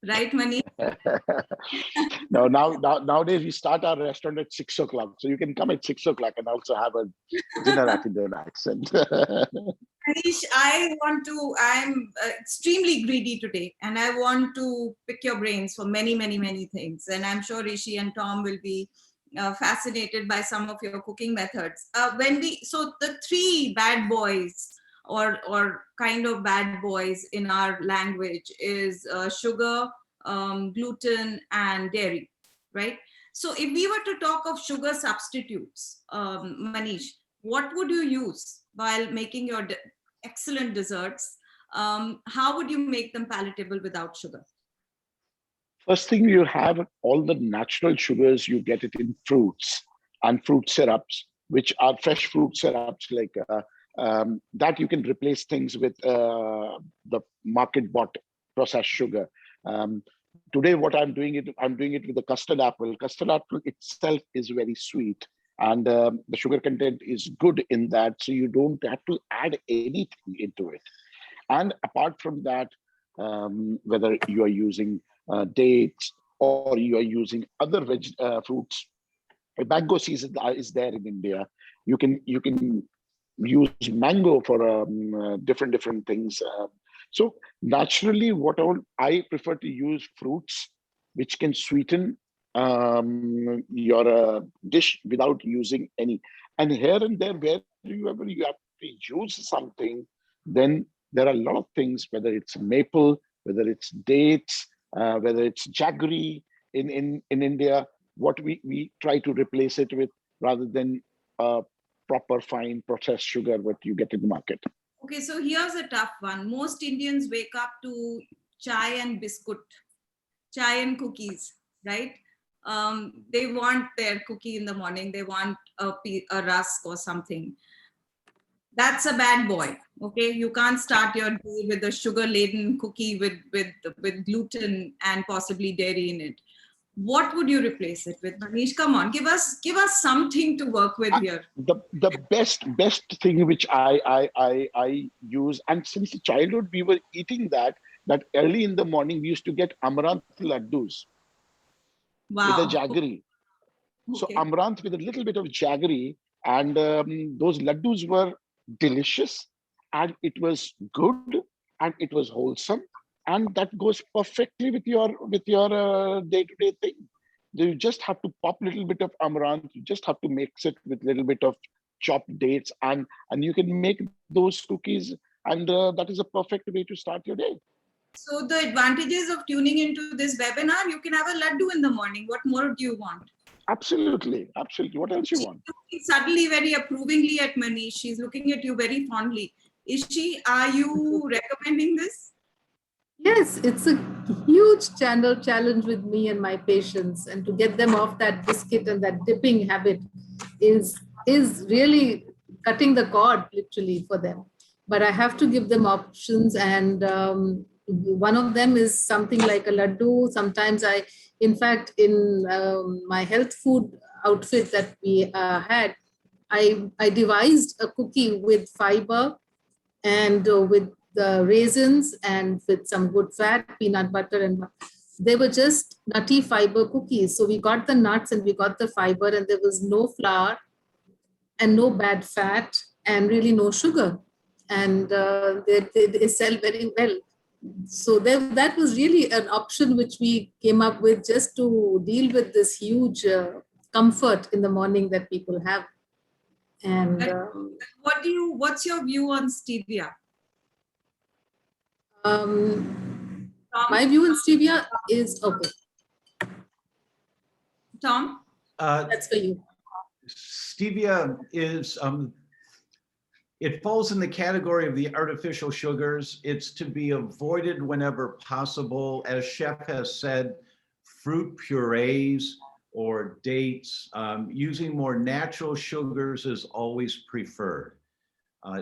Right, Manish? No, nowadays we start our restaurant at 6 o'clock. So you can come at 6 o'clock and also have a dinner at Indian accent. Manish, I'm extremely greedy today and I want to pick your brains for many, many, many things. And I'm sure Rishi and Tom will be fascinated by some of your cooking methods. So the three bad boys or kind of bad boys in our language is sugar, gluten, and dairy, right? So if we were to talk of sugar substitutes, Manish, what would you use while making your excellent desserts? How would you make them palatable without sugar? First thing, you have all the natural sugars, you get it in fruits and fruit syrups, which are fresh fruit syrups like that you can replace things with the market bought processed sugar. Today, what I'm doing it with the custard apple. Custard apple itself is very sweet, and the sugar content is good in that, so you don't have to add anything into it. And apart from that, whether you are using dates or you are using other fruits, mango season is there in India. You can use mango for different things. So naturally, I prefer to use fruits which can sweeten your dish without using any. And here and there, wherever you have to use something, then there are a lot of things, whether it's maple, whether it's dates, whether it's jaggery in India, what we try to replace it with rather than proper fine processed sugar what you get in the market. Okay, so here's a tough one. Most Indians wake up to chai and biscuit, chai and cookies, right? They want their cookie in the morning. They want a rusk or something. That's a bad boy. Okay, you can't start your day with a sugar-laden cookie with gluten and possibly dairy in it. What would you replace it with, Manish? Come on, give us something to work with here. The best thing which I use, and since childhood we were eating that early in the morning we used to get amaranth laddus. Wow. With a jaggery. Okay. So amaranth with a little bit of jaggery, and those laddus were delicious, and it was good, and it was wholesome. And that goes perfectly with your day-to-day thing. You just have to pop a little bit of amaranth. You just have to mix it with a little bit of chopped dates, and you can make those cookies. And that is a perfect way to start your day. So the advantages of tuning into this webinar, you can have a laddu in the morning. What more do you want? Absolutely. What else you want? She's suddenly very approvingly at Manish. She's looking at you very fondly. Are you recommending this? Yes, it's a huge challenge with me and my patients, and to get them off that biscuit and that dipping habit is really cutting the cord literally for them. But I have to give them options, and one of them is something like a laddu. Sometimes in fact, in my health food outfit that we had, I devised a cookie with fiber and with the raisins and with some good fat, peanut butter, and they were just nutty fiber cookies. So we got the nuts and we got the fiber, and there was no flour and no bad fat and really no sugar. And they sell very well. So that was really an option which we came up with just to deal with this huge comfort in the morning that people have. And what's your view on stevia? My view on stevia is okay. Tom? That's for you. Stevia is, it falls in the category of the artificial sugars. It's to be avoided whenever possible. As Chef has said, fruit purees or dates, using more natural sugars is always preferred.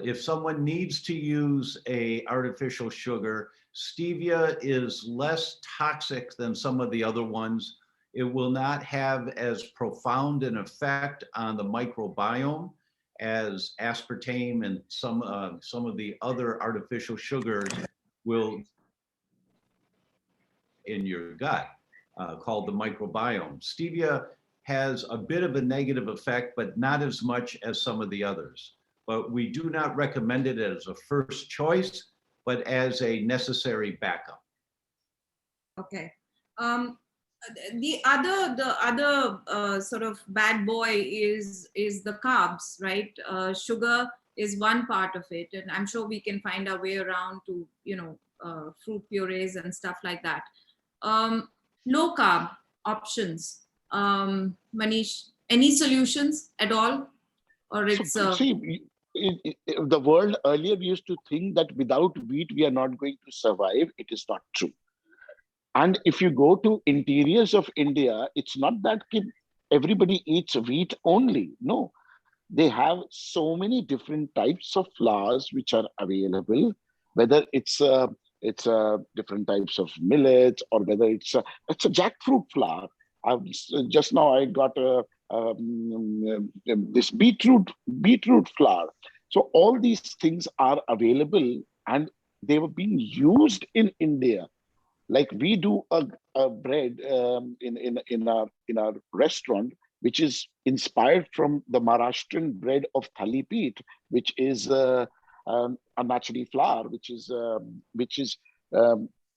If someone needs to use a artificial sugar, stevia is less toxic than some of the other ones. It will not have as profound an effect on the microbiome as aspartame and some of the other artificial sugars will in your gut, called the microbiome. Stevia has a bit of a negative effect, but not as much as some of the others. But we do not recommend it as a first choice, but as a necessary backup. Okay. The other sort of bad boy is the carbs, right? Sugar is one part of it, and I'm sure we can find our way around to fruit purees and stuff like that. Low carb options, Manish. Any solutions at all, or it's the world earlier used to think that without wheat we are not going to survive. It is not true. And if you go to interiors of India, it's not that everybody eats wheat only. No, they have so many different types of flours which are available, whether it's different types of millets, or whether it's a jackfruit flour. Just now I got this beetroot flour. So all these things are available, and they were being used in India. Like we do a bread in our restaurant, which is inspired from the Maharashtrian bread of Thalipeeth, which is a naturally flour, which is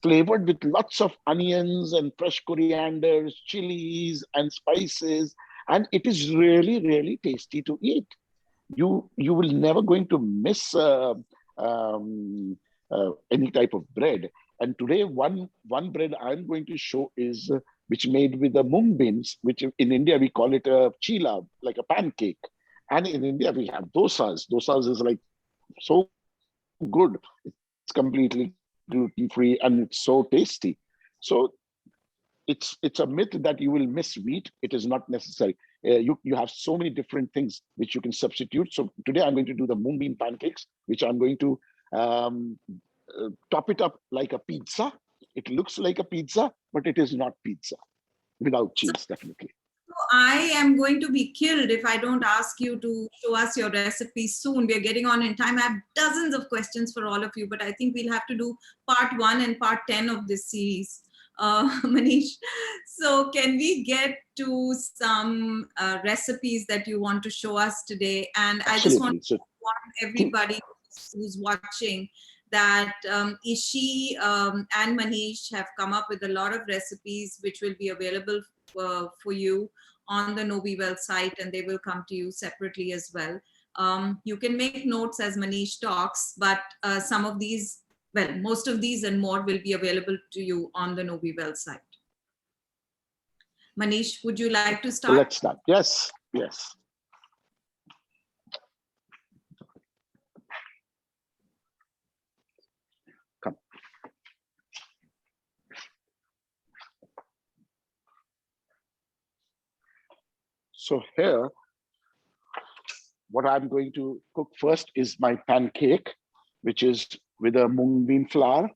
flavored with lots of onions and fresh corianders, chilies and spices, and it is really, really tasty to eat. You will never going to miss any type of bread. And today, one bread I'm going to show is which made with the mung beans, which in India we call it a chila, like a pancake. And in India we have dosas. Dosas is like so good. It's completely gluten-free and it's so tasty. So it's a myth that you will miss wheat. It is not necessary. You have so many different things which you can substitute. So today I'm going to do the mung bean pancakes, which I'm going to top it up like a pizza. It looks like a pizza, but it is not pizza without cheese, definitely. So I am going to be killed if I don't ask you to show us your recipe soon. We're getting on in time. I have dozens of questions for all of you, but I think we'll have to do part 1 and part 10 of this series, Manish. So can we get to some recipes that you want to show us today? And I just want to warn everybody who's watching that Ishi and Manish have come up with a lot of recipes which will be available for you on the KnowBeWell site, and they will come to you separately as well. You can make notes as Manish talks, but some of these, well, most of these and more will be available to you on the KnowBeWell site. Manish, would you like to start? Let's start. Yes. So here, what I'm going to cook first is my pancake, which is with a mung bean flour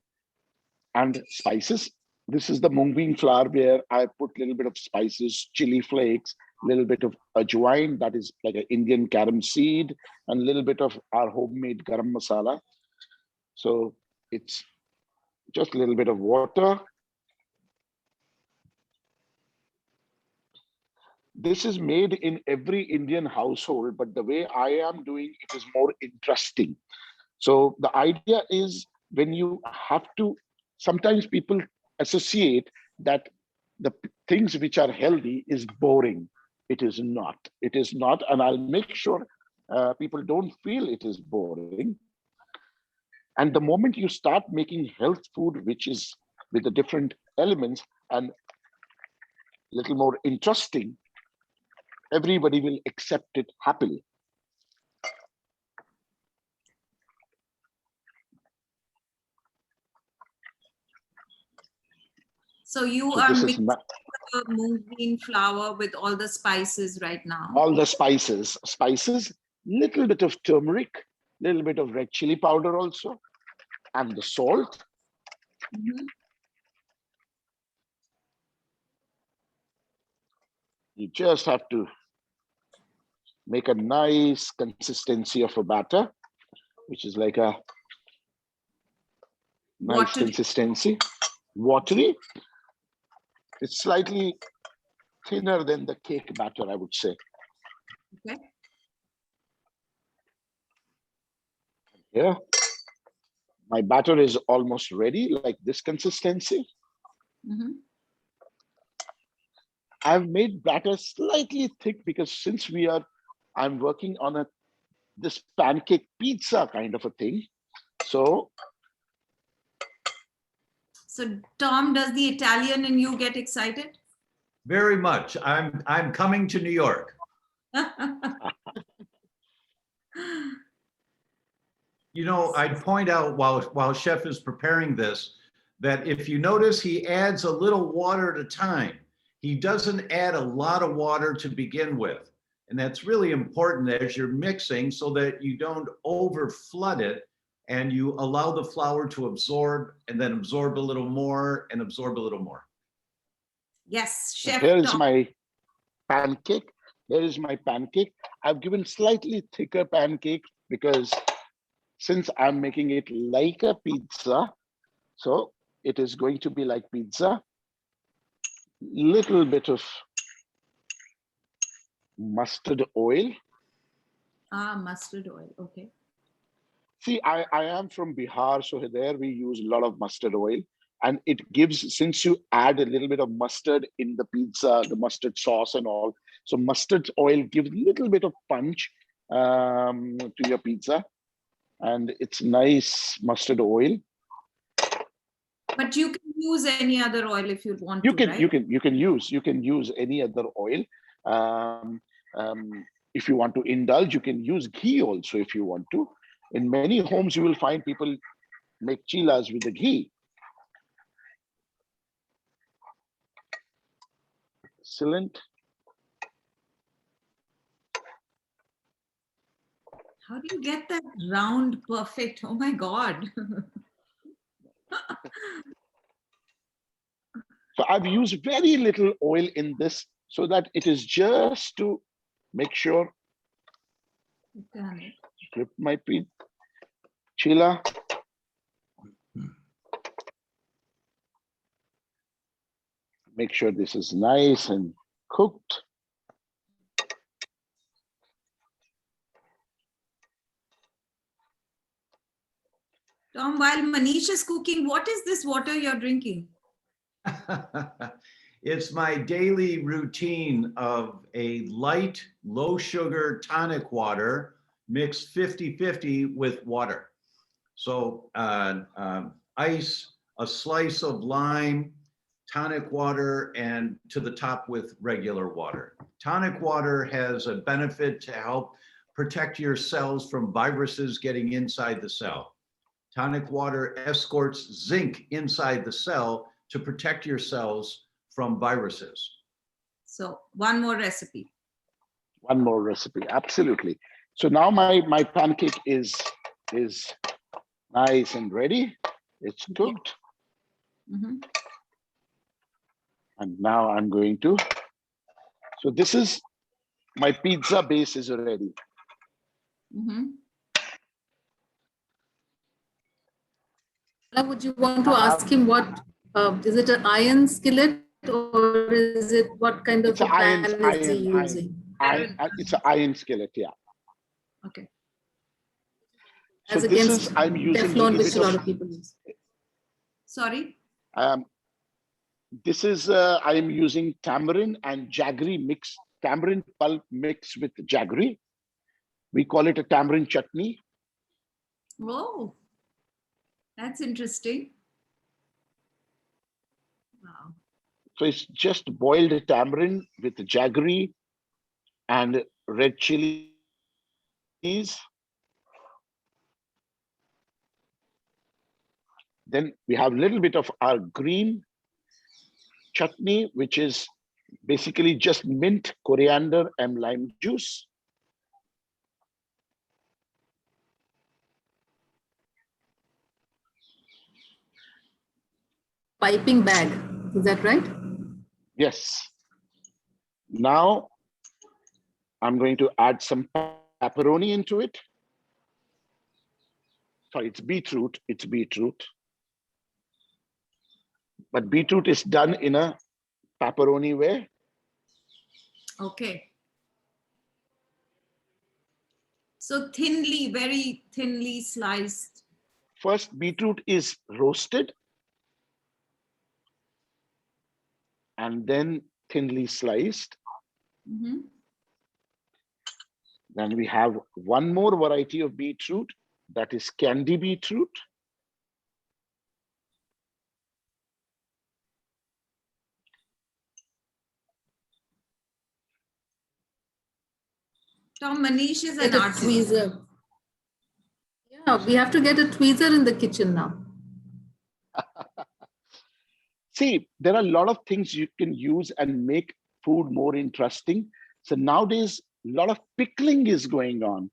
and spices. This is the mung bean flour where I put a little bit of spices, chili flakes, a little bit of ajwain, that is like an Indian carom seed, and a little bit of our homemade garam masala. So it's just a little bit of water. this is made in every Indian household, but the way I am doing it is more interesting. So the idea is, when you have to, sometimes people associate that the things which are healthy is boring. It is not. It is not. And I'll make sure people don't feel it is boring. And the moment you start making health food, which is with the different elements and little more interesting, everybody will accept it happily. So you So are this is mixing the mung bean flour with all the spices right now. all the spices, little bit of turmeric, little bit of red chili powder also, and the salt. Mhm. You just have to make a nice consistency of a batter, which is like a nice Watery. consistency. Watery. It's slightly thinner than the cake batter, I would say. Okay. Yeah. My batter is almost ready, like this consistency. Mhm. I've made batter slightly thick because since I'm working on this pancake pizza kind of a thing. So Tom, does the Italian in you get excited? Very much. I'm coming to New York. You know, I'd point out while Chef is preparing this, that if you notice, he adds a little water at a time. He doesn't add a lot of water to begin with. And that's really important as you're mixing, so that you don't over flood it and you allow the flour to absorb and then absorb a little more and absorb a little more. Yes, Chef here is Tom. my pancake. Here is my pancake. I've given slightly thicker pancake because since I'm making it like a pizza, so it is going to be like pizza. Little bit of mustard oil. Mustard oil. Okay. See, I am from Bihar, so there we use a lot of mustard oil. And it gives, since you add a little bit of mustard in the pizza, the mustard sauce and all, so mustard oil gives a little bit of punch to your pizza. And it's nice mustard oil. But you can use any other oil if you want to, right? You can use any other oil. If you want to indulge, you can use ghee also if you want to. In many homes, you will find people make chilas with the ghee. Excellent. How do you get that round perfect? Oh my God. So I've used very little oil in this so that it is just to make sure. Flip my chila. Make sure this is nice and cooked. Tom, while Manish is cooking, what is this water you're drinking? It's my daily routine of a light, low sugar tonic water mixed 50-50 with water. So ice, a slice of lime, tonic water, and to the top with regular water. Tonic water has a benefit to help protect your cells from viruses getting inside the cell. Tonic water escorts zinc inside the cell to protect your cells from viruses. So one more recipe. One more recipe, absolutely. So now my pancake is nice and ready. It's cooked. Mm-hmm. And now I'm going to, so this is, my pizza base is ready. Mm-hmm. Would you want to ask him what, is it an iron skillet or is it what kind of It's a an iron, pan is he using? it's an iron skillet, yeah. Okay. So As this is, against I'm using a Teflon, little which bit a lot of, of people use. Sorry. this is, I am using tamarind and jaggery mix, tamarind pulp mixed with jaggery. We call it a tamarind chutney. Oh, that's interesting. Wow. So it's just boiled tamarind with jaggery and red chilies. Then we have a little bit of our green chutney, which is basically just mint, coriander, and lime juice. Piping bag, is that right? Yes. Now I'm going to add some pepperoni into it. Sorry, it's beetroot. It's beetroot. But beetroot is done in a pepperoni way. Okay. So thinly, very thinly sliced. First, beetroot is roasted and then thinly sliced. Mm-hmm. Then we have one more variety of beetroot, that is candy beetroot. Tom, Manish is an Get a artist. tweezer. Yeah, we have to get a tweezer in the kitchen now. See, there are a lot of things you can use and make food more interesting. So nowadays, a lot of pickling is going on.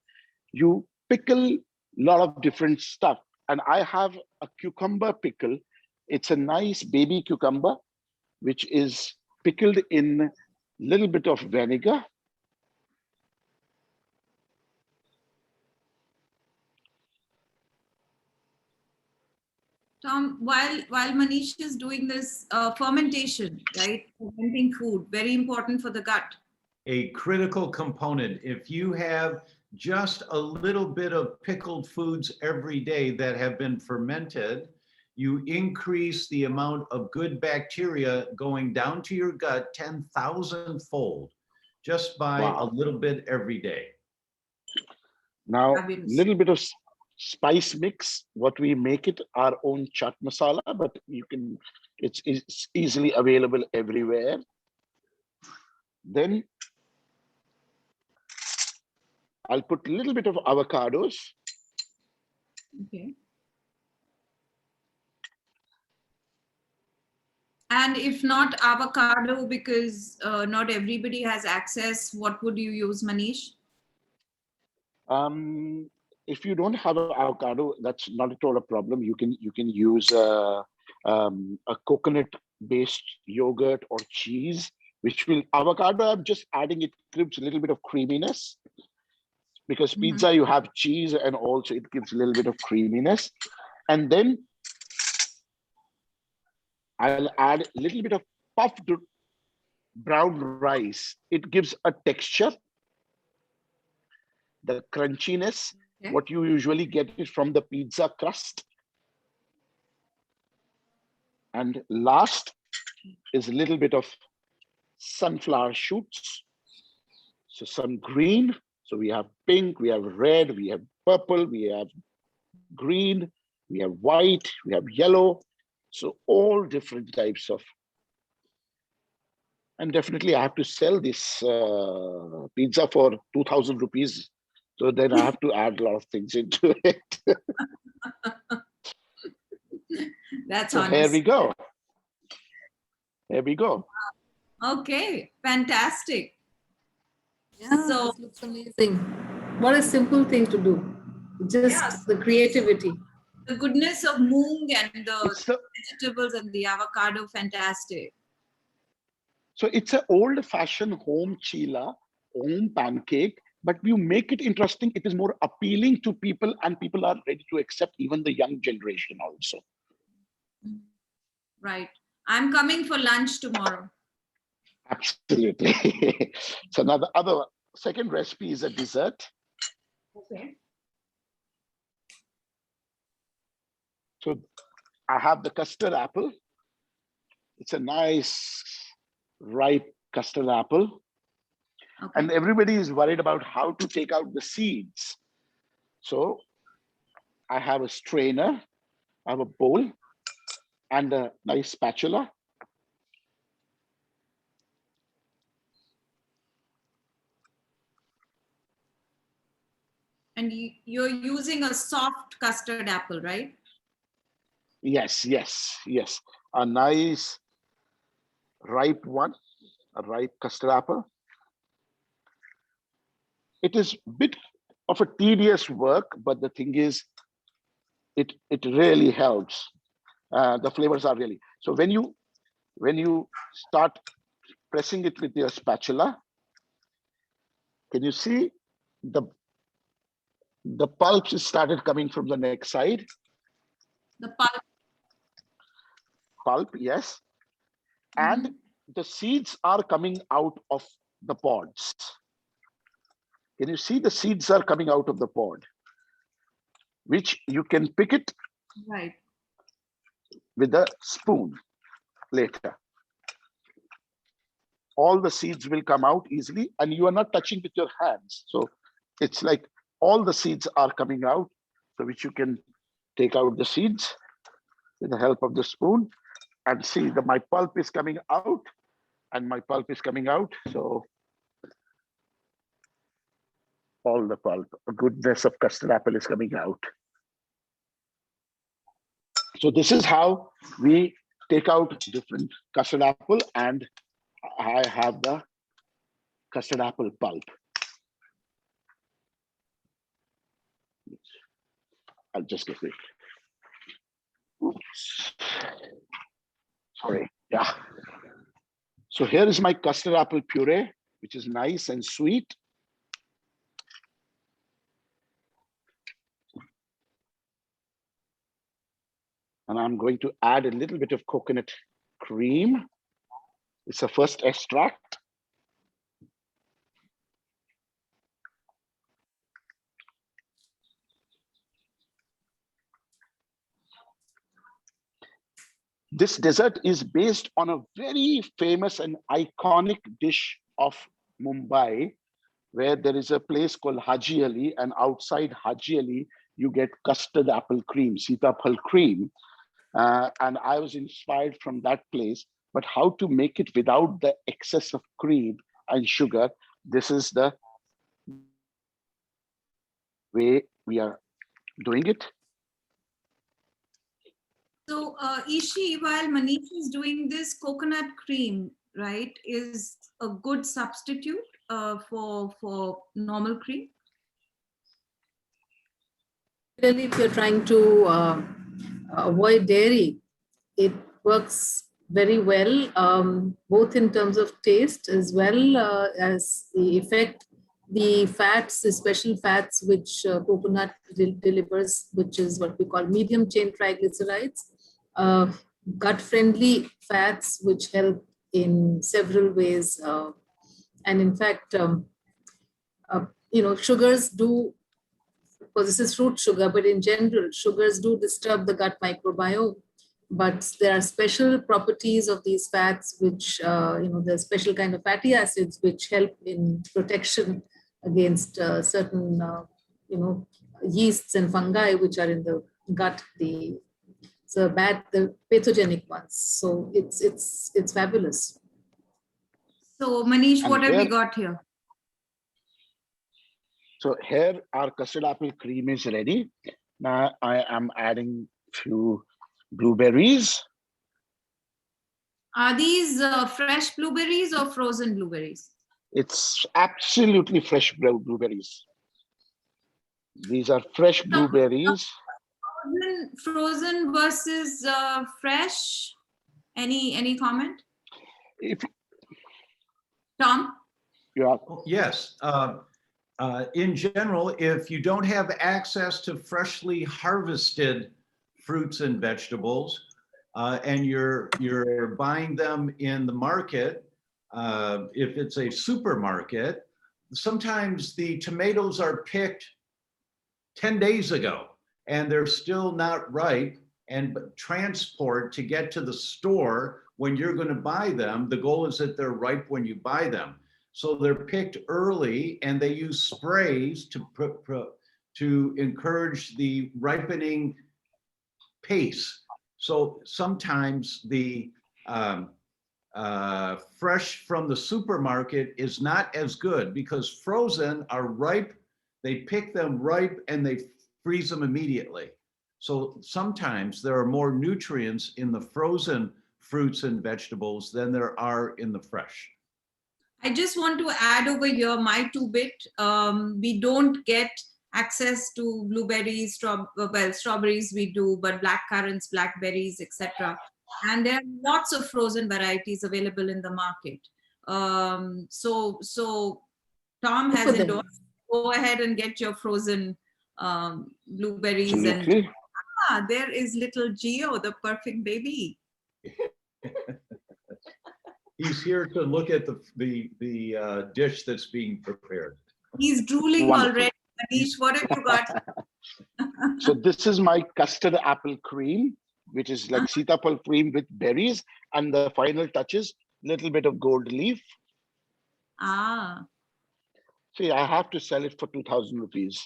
You pickle a lot of different stuff. And I have a cucumber pickle. It's a nice baby cucumber, which is pickled in a little bit of vinegar. Tom, while Manish is doing this fermentation, right? Fermenting food, very important for the gut. A critical component. If you have just a little bit of pickled foods every day that have been fermented, you increase the amount of good bacteria going down to your gut 10,000-fold just by a little bit every day. Now, a Fabulous. little bit of spice mix, what we make it our own chaat masala, but you can, it's easily available everywhere. Then I'll put a little bit of avocados. Okay. And if not avocado, because not everybody has access, what would you use, Manish? If you don't have an avocado, that's not at all a problem. You can use a coconut-based yogurt or cheese, which will avocado. I'm just adding it gives a little bit of creaminess, because pizza you have cheese and also it gives a little bit of creaminess. And then I'll add a little bit of puffed brown rice. It gives a texture, the crunchiness, what you usually get is from the pizza crust. And last is a little bit of sunflower shoots. So some green. So we have pink, we have red, we have purple, we have green, we have white, we have yellow. So all different types of. And definitely I have to sell this pizza for 2,000 rupees. So then I have to add a lot of things into it. That's so honest. here we go. Here we go. Okay, fantastic. Yeah, So this looks amazing. What a simple thing to do. Just the creativity. the goodness of moong and the It's vegetables and the avocado, fantastic. So it's an old-fashioned home chila, home pancake, but you make it interesting. It is more appealing to people, and people are ready to accept, even the young generation also. Right. I'm coming for lunch tomorrow. Absolutely. So now the other second recipe is a dessert. Okay. So I have the custard apple. It's a nice ripe custard apple. Okay. And everybody is worried about how to take out the seeds. So I have a strainer, I have a bowl and a nice spatula. And you're using a soft custard apple, right? Yes, yes, yes. A nice ripe one, a ripe custard apple. It is a bit of a tedious work, but the thing is, it really helps. The flavors are really, so when you start pressing it with your spatula, can you see the pulps started coming from the next side? The pulp. Pulp, yes. And the seeds are coming out of the pods. Can you see the seeds are coming out of the pod, which you can pick it Right. with a spoon later. All the seeds will come out easily and you are not touching with your hands. So it's like all the seeds are coming out, so which you can take out the seeds with the help of the spoon and see that my pulp is coming out and my pulp is coming out. So all the pulp, the goodness of custard apple is coming out. So this is how we take out different custard apple, and I have the custard apple pulp. I'll just get it. Oops. Sorry, yeah. So here is my custard apple puree, which is nice and sweet. And I'm going to add a little bit of coconut cream. It's a first extract. This dessert is based on a very famous and iconic dish of Mumbai, where there is a place called Haji Ali, and outside Haji Ali, you get custard apple cream, sitapal cream. And I was inspired from that place, but how to make it without the excess of cream and sugar, this is the way we are doing it. So, Ishi, while Manish is doing this, coconut cream, right, is a good substitute for normal cream? Really, if you're trying to avoid dairy, it works very well, both in terms of taste as well as the effect. The fats, the special fats which coconut delivers, which is what we call medium chain triglycerides, gut-friendly fats which help in several ways. And in fact, sugars do, because this is fruit sugar, but in general, sugars do disturb the gut microbiome. But there are special properties of these fats, which, the special kind of fatty acids, which help in protection against certain, yeasts and fungi, which are in the gut, the pathogenic ones. So it's fabulous. So, Manish, And what have we here- got here? So here our custard apple cream is ready. Now I am adding few blueberries. Are these fresh blueberries or frozen blueberries? It's absolutely fresh blueberries. These are fresh blueberries. Frozen versus fresh. Any comment, If Tom? you are, Yes. In general, if you don't have access to freshly harvested fruits and vegetables, and you're buying them in the market, if it's a supermarket, sometimes the tomatoes are picked 10 days ago and they're still not ripe, and transport to get to the store when you're going to buy them, the goal is that they're ripe when you buy them. So they're picked early and they use sprays to encourage the ripening pace. So sometimes the fresh from the supermarket is not as good because frozen are ripe. They pick them ripe and they freeze them immediately. So sometimes there are more nutrients in the frozen fruits and vegetables than there are in the fresh. I just want to add over here my 2-bit. We don't get access to blueberries, strawberries we do, but black currants, blackberries, etc. And there are lots of frozen varieties available in the market. So Tom has endorsed, go ahead and get your frozen blueberries. Absolutely. And there is little Gio, the perfect baby. He's here to look at the dish that's being prepared. He's drooling Wonderful. already. Manish, what have you got? So this is my custard apple cream, which is like sitapal cream with berries, and the final touches, little bit of gold leaf. Ah. See, I have to sell it for 2,000 rupees.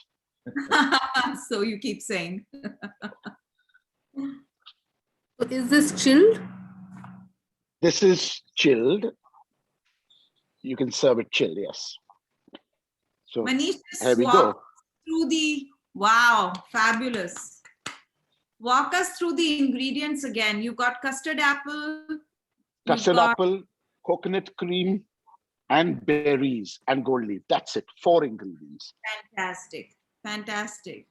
So you keep saying. Is this chilled? This is chilled. You can serve it chilled, yes. So Manish, here we walk go. through the, wow, fabulous. Walk us through the ingredients again. You got custard apple. Custard apple, coconut cream, and berries and gold leaf. That's it. 4 ingredients. Fantastic. Fantastic.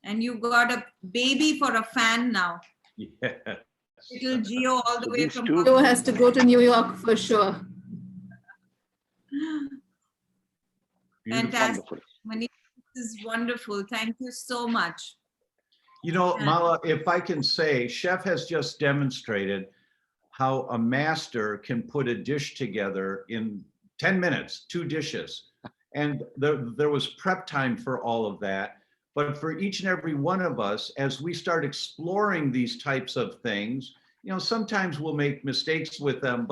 And you got a baby for a fan now. Yes. Little Gio all the So way these from two- Joe has to go to New York for sure. Beautiful. Fantastic. Wonderful. Manish, this is wonderful. Thank you so much. You know, Mala, if I can say, Chef has just demonstrated how a master can put a dish together in 10 minutes, 2 dishes. And there was prep time for all of that. But for each and every one of us, as we start exploring these types of things, you know, sometimes we'll make mistakes with them,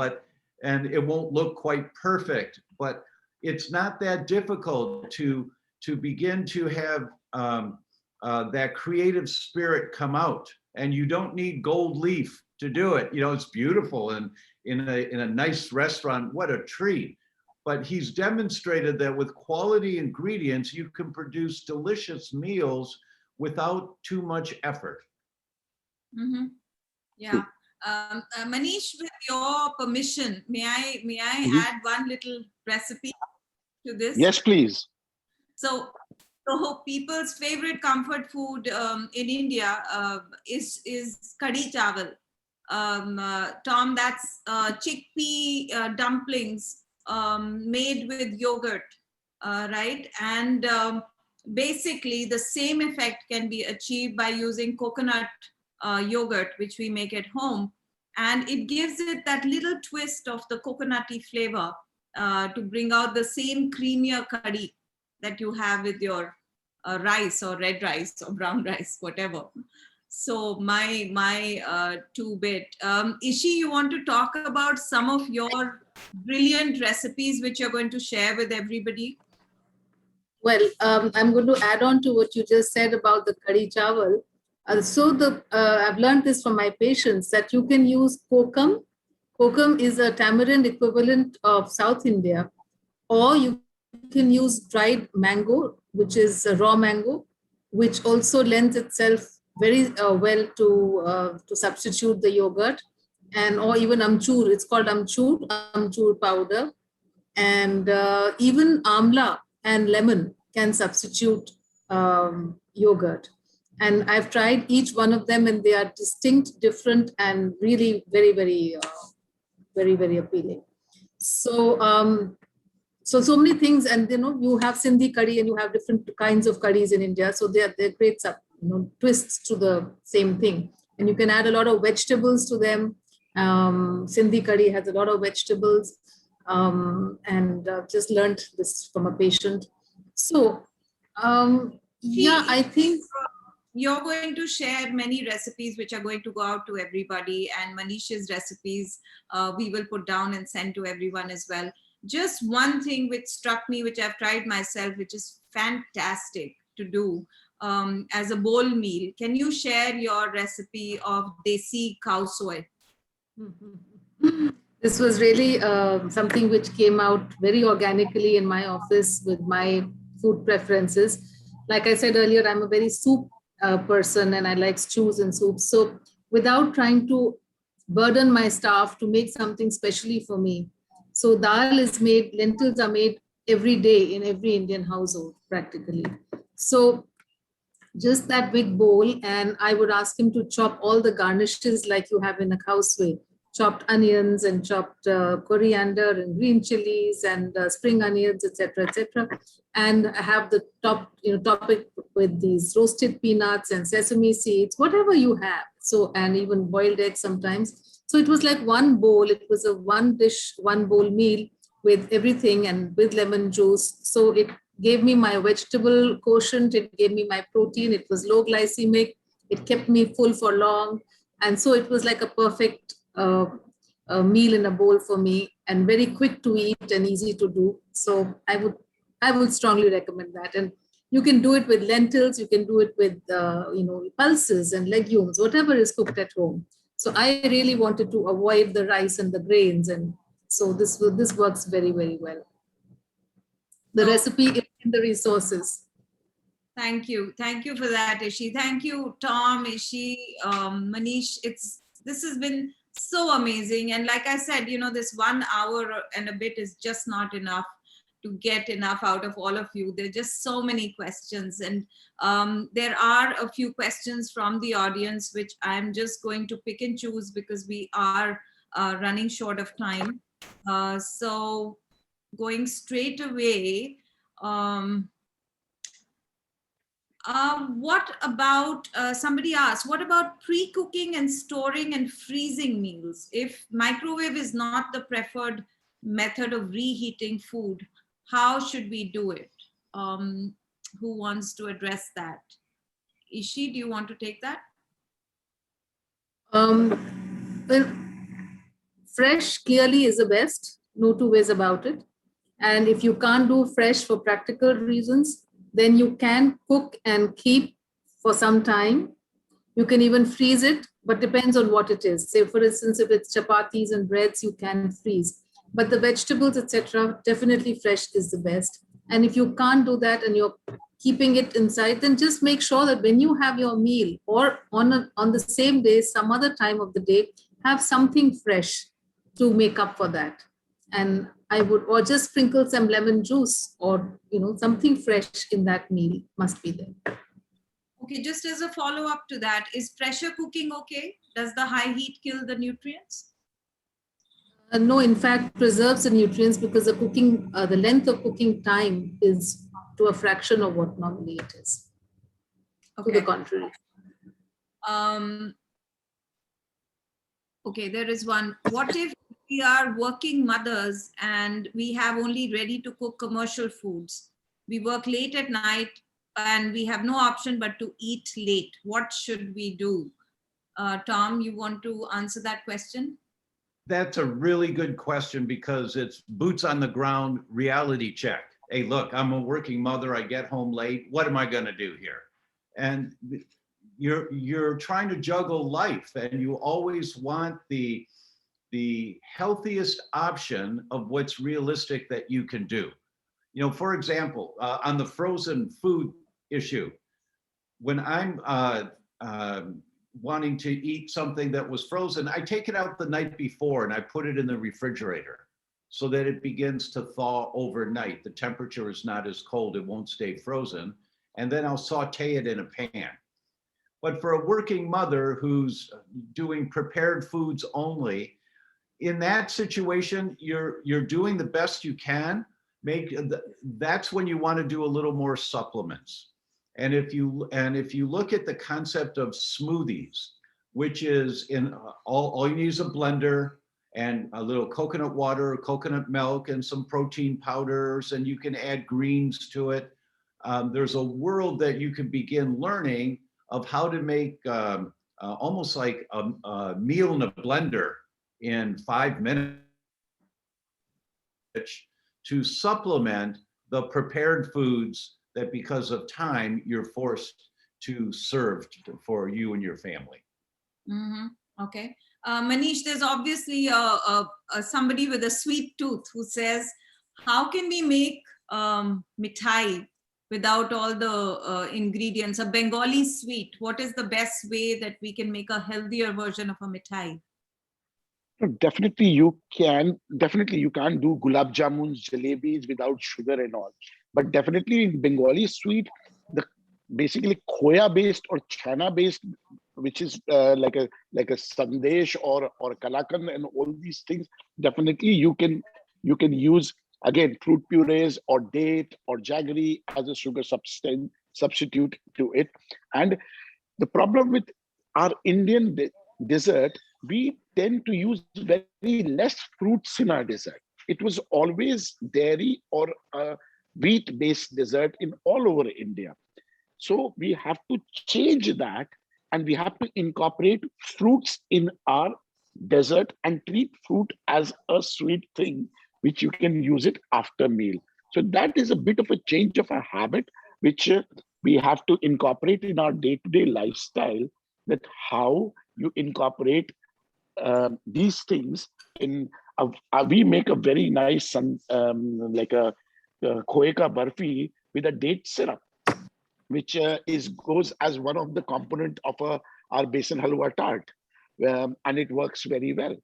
and it won't look quite perfect. But it's not that difficult to begin to have that creative spirit come out. And you don't need gold leaf to do it. You know, it's beautiful, and in a nice restaurant, what a treat. But he's demonstrated that with quality ingredients, you can produce delicious meals without too much effort. Mm-hmm. Yeah. Manish, with your permission, may I add one little recipe to this? Yes, please. So people's favorite comfort food in India is kadhi chawal. Tom, that's chickpea dumplings made with yogurt, right? And basically the same effect can be achieved by using coconut yogurt, which we make at home. And it gives it that little twist of the coconutty flavor to bring out the same creamier curry that you have with your rice or red rice or brown rice, whatever. So my 2-bit. Ishi, you want to talk about some of your brilliant recipes which you're going to share with everybody? Well, I'm going to add on to what you just said about the kadhi chawal. I've learned this from my patients that you can use kokum. Kokum is a tamarind equivalent of South India, or you can use dried mango, which is a raw mango, which also lends itself very well to substitute the yogurt, and or even amchur. It's called amchur powder, and even amla and lemon can substitute yogurt. And I've tried each one of them, and they are distinct, different, and really very, very, very appealing. So so many things, and you have Sindhi curry, and you have different kinds of curries in India. So they're great twists to the same thing. And you can add a lot of vegetables to them. Sindhi curry has a lot of vegetables. And just learned this from a patient. So, yeah, I think you're going to share many recipes which are going to go out to everybody, and Manish's recipes we will put down and send to everyone as well. Just one thing which struck me, which I've tried myself, which is fantastic to do as a bowl meal. Can you share your recipe of desi cow soy? This was really something which came out very organically in my office with my food preferences. Like I said earlier, I'm a very soup person and I like stews and soups. So without trying to burden my staff to make something specially for me. So dal is made, lentils are made every day in every Indian household practically. So just that big bowl, and I would ask him to chop all the garnishes like you have in a houseway, chopped onions and chopped coriander and green chilies and spring onions, etc., and have the top it with these roasted peanuts and sesame seeds, whatever you have. So, and even boiled eggs sometimes. So it was like one bowl. It was a one dish, one bowl meal with everything and with lemon juice. So it gave me my vegetable quotient. It gave me my protein. It was low glycemic. It kept me full for long. And so it was like a perfect a meal in a bowl for me, and very quick to eat and easy to do. So I would strongly recommend that. And you can do it with lentils, you can do it with pulses and legumes, whatever is cooked at home. So I really wanted to avoid the rice and the grains, and so this works very, very well. The recipe is in the resources. Thank you for that, Ishi. Thank you, Tom, Ishi, Manish. This has been so amazing, and like I said, this 1 hour and a bit is just not enough to get enough out of all of you. There are just so many questions, and there are a few questions from the audience which I'm just going to pick and choose because we are running short of time. So going straight away, what about, somebody asked, what about pre-cooking and storing and freezing meals? If microwave is not the preferred method of reheating food, how should we do it? Who wants to address that? Ishi, do you want to take that? Well, fresh clearly is the best, no two ways about it. And if you can't do fresh for practical reasons, then you can cook and keep for some time. You can even freeze it, but depends on what it is. Say, for instance, if it's chapatis and breads, you can freeze. But the vegetables, etc., definitely fresh is the best. And if you can't do that and you're keeping it inside, then just make sure that when you have your meal or on the same day, some other time of the day, have something fresh to make up for that. And I would, or just sprinkle some lemon juice or, something fresh in that meal must be there. Okay, just as a follow-up to that, is pressure cooking okay? Does the high heat kill the nutrients? No, in fact, preserves the nutrients because the length of cooking time is to a fraction of what normally it is. Okay. To the contrary. Okay, there is one. What if we are working mothers and we have only ready-to-cook commercial foods? We work late at night and we have no option but to eat late. What should we do? Tom, you want to answer that question? That's a really good question because it's boots on the ground reality check. Hey, look, I'm a working mother. I get home late. What am I going to do here? And you're trying to juggle life, and you always want the healthiest option of what's realistic that you can do. For example, on the frozen food issue, when I'm wanting to eat something that was frozen, I take it out the night before and I put it in the refrigerator so that it begins to thaw overnight. The temperature is not as cold, it won't stay frozen. And then I'll saute it in a pan. But for a working mother who's doing prepared foods only, in that situation, you're doing the best you can. That's when you want to do a little more supplements. And if you look at the concept of smoothies, which is in all you need is a blender and a little coconut water, coconut milk, and some protein powders, and you can add greens to it. There's a world that you can begin learning of how to make almost like a meal in a blender in 5 minutes to supplement the prepared foods that because of time you're forced to serve for you and your family. Okay. Manish, there's obviously somebody with a sweet tooth who says, how can we make mithai without all the ingredients? A Bengali sweet, what is the best way that we can make a healthier version of a mithai? Definitely you can. Definitely you can't do gulab jamuns, jalebis without sugar and all. But definitely in Bengali sweet, the basically khoya based or chana based, which is like a sandesh or kalakan and all these things. Definitely you can use again fruit purees or date or jaggery as a sugar substitute to it. And the problem with our Indian dessert, we tend to use very less fruits in our dessert. It was always dairy or wheat-based dessert in all over India. So we have to change that, and we have to incorporate fruits in our dessert and treat fruit as a sweet thing, which you can use it after meal. So that is a bit of a change of a habit, which we have to incorporate in our day-to-day lifestyle, that how you incorporate these things in we make a very nice like a khoe ka barfi with a date syrup, which goes as one of the component of our besan halwa tart, and it works very well.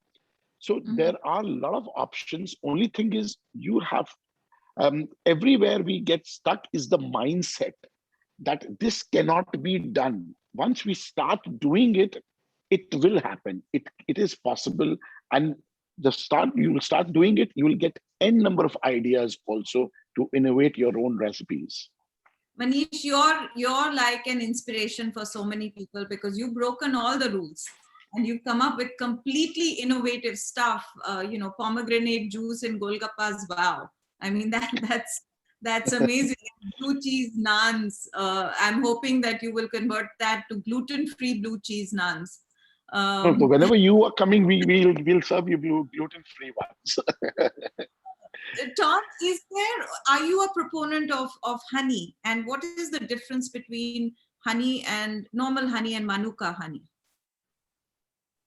So there are a lot of options. Only thing is you have everywhere we get stuck is the mindset that this cannot be done. Once we start doing it, it will happen. It is possible, and you will start doing it. You will get n number of ideas also to innovate your own recipes. Manish, you're like an inspiration for so many people because you've broken all the rules and you've come up with completely innovative stuff. Pomegranate juice and golgappas. Wow! I mean that's amazing. Blue cheese naans. I'm hoping that you will convert that to gluten-free blue cheese naans. So whenever you are coming, we'll serve you gluten-free ones. Tom, are you a proponent of honey? And what is the difference between honey and normal honey and Manuka honey?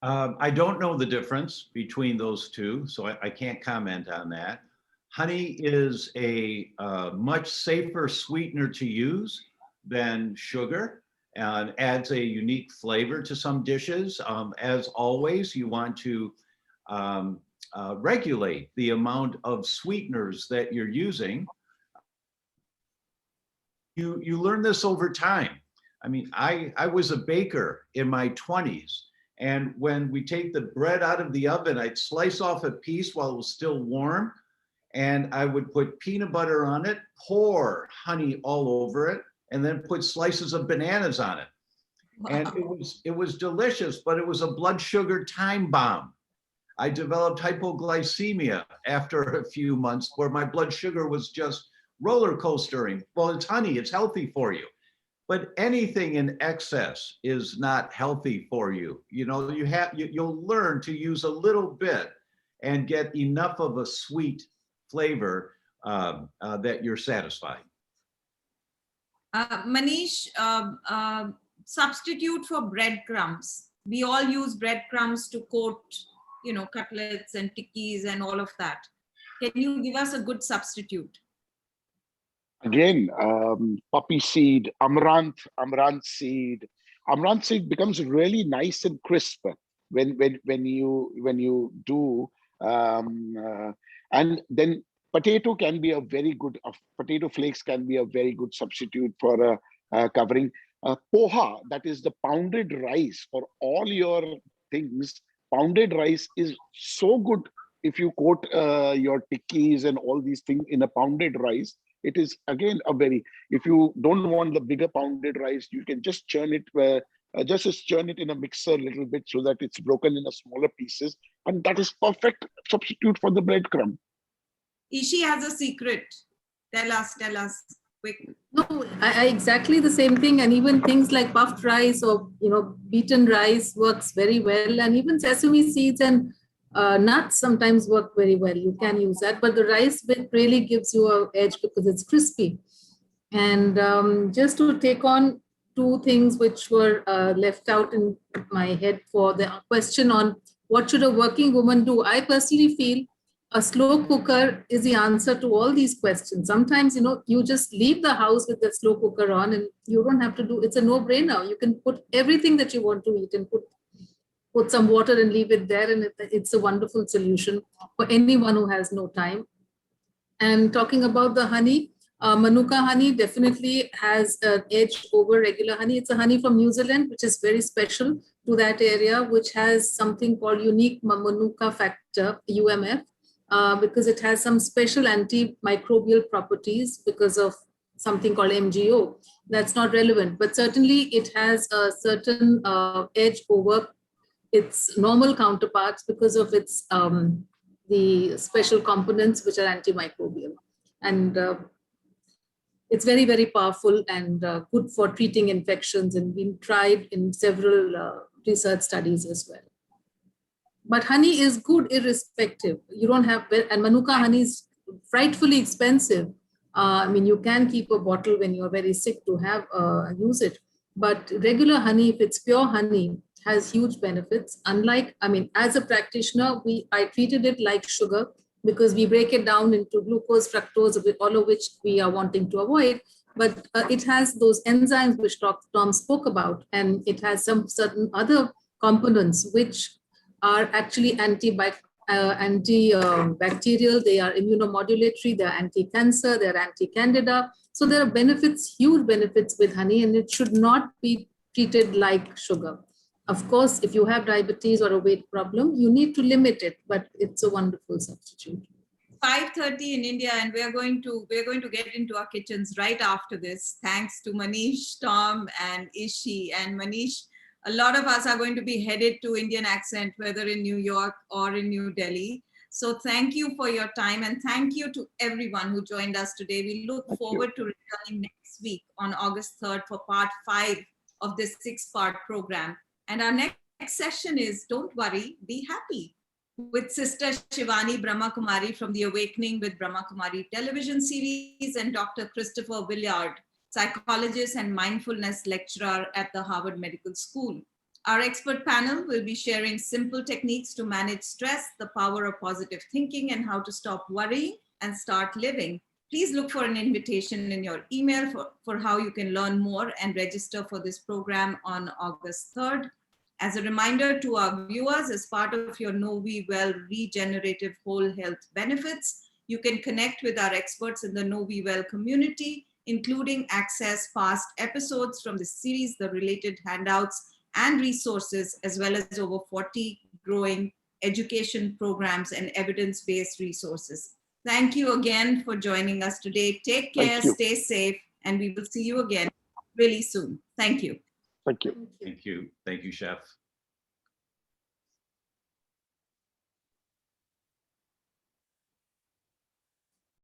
I don't know the difference between those two, so I can't comment on that. Honey is a much safer sweetener to use than sugar and adds a unique flavor to some dishes. As always, you want to regulate the amount of sweeteners that you're using. You learn this over time. I mean, I was a baker in my 20s, and when we take the bread out of the oven, I'd slice off a piece while it was still warm, and I would put peanut butter on it, pour honey all over it, and then put slices of bananas on it. Wow. And it was delicious, but it was a blood sugar time bomb. I developed hypoglycemia after a few months where my blood sugar was just roller coastering. Well, it's honey, it's healthy for you. But anything in excess is not healthy for you. You know, you'll learn to use a little bit and get enough of a sweet flavor that you're satisfied. Manish, substitute for breadcrumbs. We all use breadcrumbs to coat, cutlets and tikkis and all of that. Can you give us a good substitute? Again, poppy seed, amaranth seed. Amaranth seed becomes really nice and crisp when you do, and then potato can be a very good. Potato flakes can be a very good substitute for covering. Poha, that is the pounded rice for all your things. Pounded rice is so good if you coat your tikkis and all these things in a pounded rice. It is again if you don't want the bigger pounded rice, you can just churn it just churn it in a mixer a little bit so that it's broken in a smaller pieces, and that is perfect substitute for the breadcrumb. Ishi has a secret. Tell us, quick. No, I exactly the same thing. And even things like puffed rice or, beaten rice works very well. And even sesame seeds and nuts sometimes work very well. You can use that. But the rice bit really gives you an edge because it's crispy. And just to take on two things which were left out in my head for the question on what should a working woman do, I personally feel a slow cooker is the answer to all these questions. Sometimes, you just leave the house with the slow cooker on and you don't have to do, it's a no-brainer. You can put everything that you want to eat and put some water and leave it there, and it's a wonderful solution for anyone who has no time. And talking about the honey, Manuka honey definitely has an edge over regular honey. It's a honey from New Zealand, which is very special to that area, which has something called unique Manuka factor, UMF, because it has some special antimicrobial properties because of something called MGO. That's not relevant, but certainly it has a certain edge over its normal counterparts because of its the special components which are antimicrobial. And it's very, very powerful and good for treating infections and been tried in several research studies as well. But honey is good irrespective. You don't have, and Manuka honey is frightfully expensive. You can keep a bottle when you're very sick to have use it. But regular honey, if it's pure honey, has huge benefits. Unlike, as a practitioner, I treated it like sugar because we break it down into glucose, fructose, all of which we are wanting to avoid. But it has those enzymes which Tom spoke about, and it has some certain other components which are actually antibacterial, they are immunomodulatory, they are anti-cancer, they are anti-candida. So there are benefits, huge benefits with honey, and it should not be treated like sugar. Of course, if you have diabetes or a weight problem, you need to limit it, but it's a wonderful substitute. 5:30 in India, and we're going to get into our kitchens right after this. Thanks to Manish, Tom, and Ishi. And Manish, a lot of us are going to be headed to Indian Accent, whether in New York or in New Delhi. So thank you for your time, and thank you to everyone who joined us today. We look forward to returning next week on August 3rd for part 5 of this 6-part program. And our next session is Don't Worry, Be Happy, with Sister Shivani Brahmakumari from the Awakening with Brahmakumari television series, and Dr. Christopher Willard, psychologist and mindfulness lecturer at the Harvard Medical School. Our expert panel will be sharing simple techniques to manage stress, the power of positive thinking, and how to stop worrying and start living. Please look for an invitation in your email for how you can learn more and register for this program on August 3rd. As a reminder to our viewers, as part of your Know We Well regenerative whole health benefits, you can connect with our experts in the Know We Well community, including access past episodes from the series, the related handouts and resources, as well as over 40 growing education programs and evidence-based resources. Thank you again for joining us today. Take care, stay safe, and we will see you again really soon. Thank you. Thank you. Thank you. Thank you, Chef.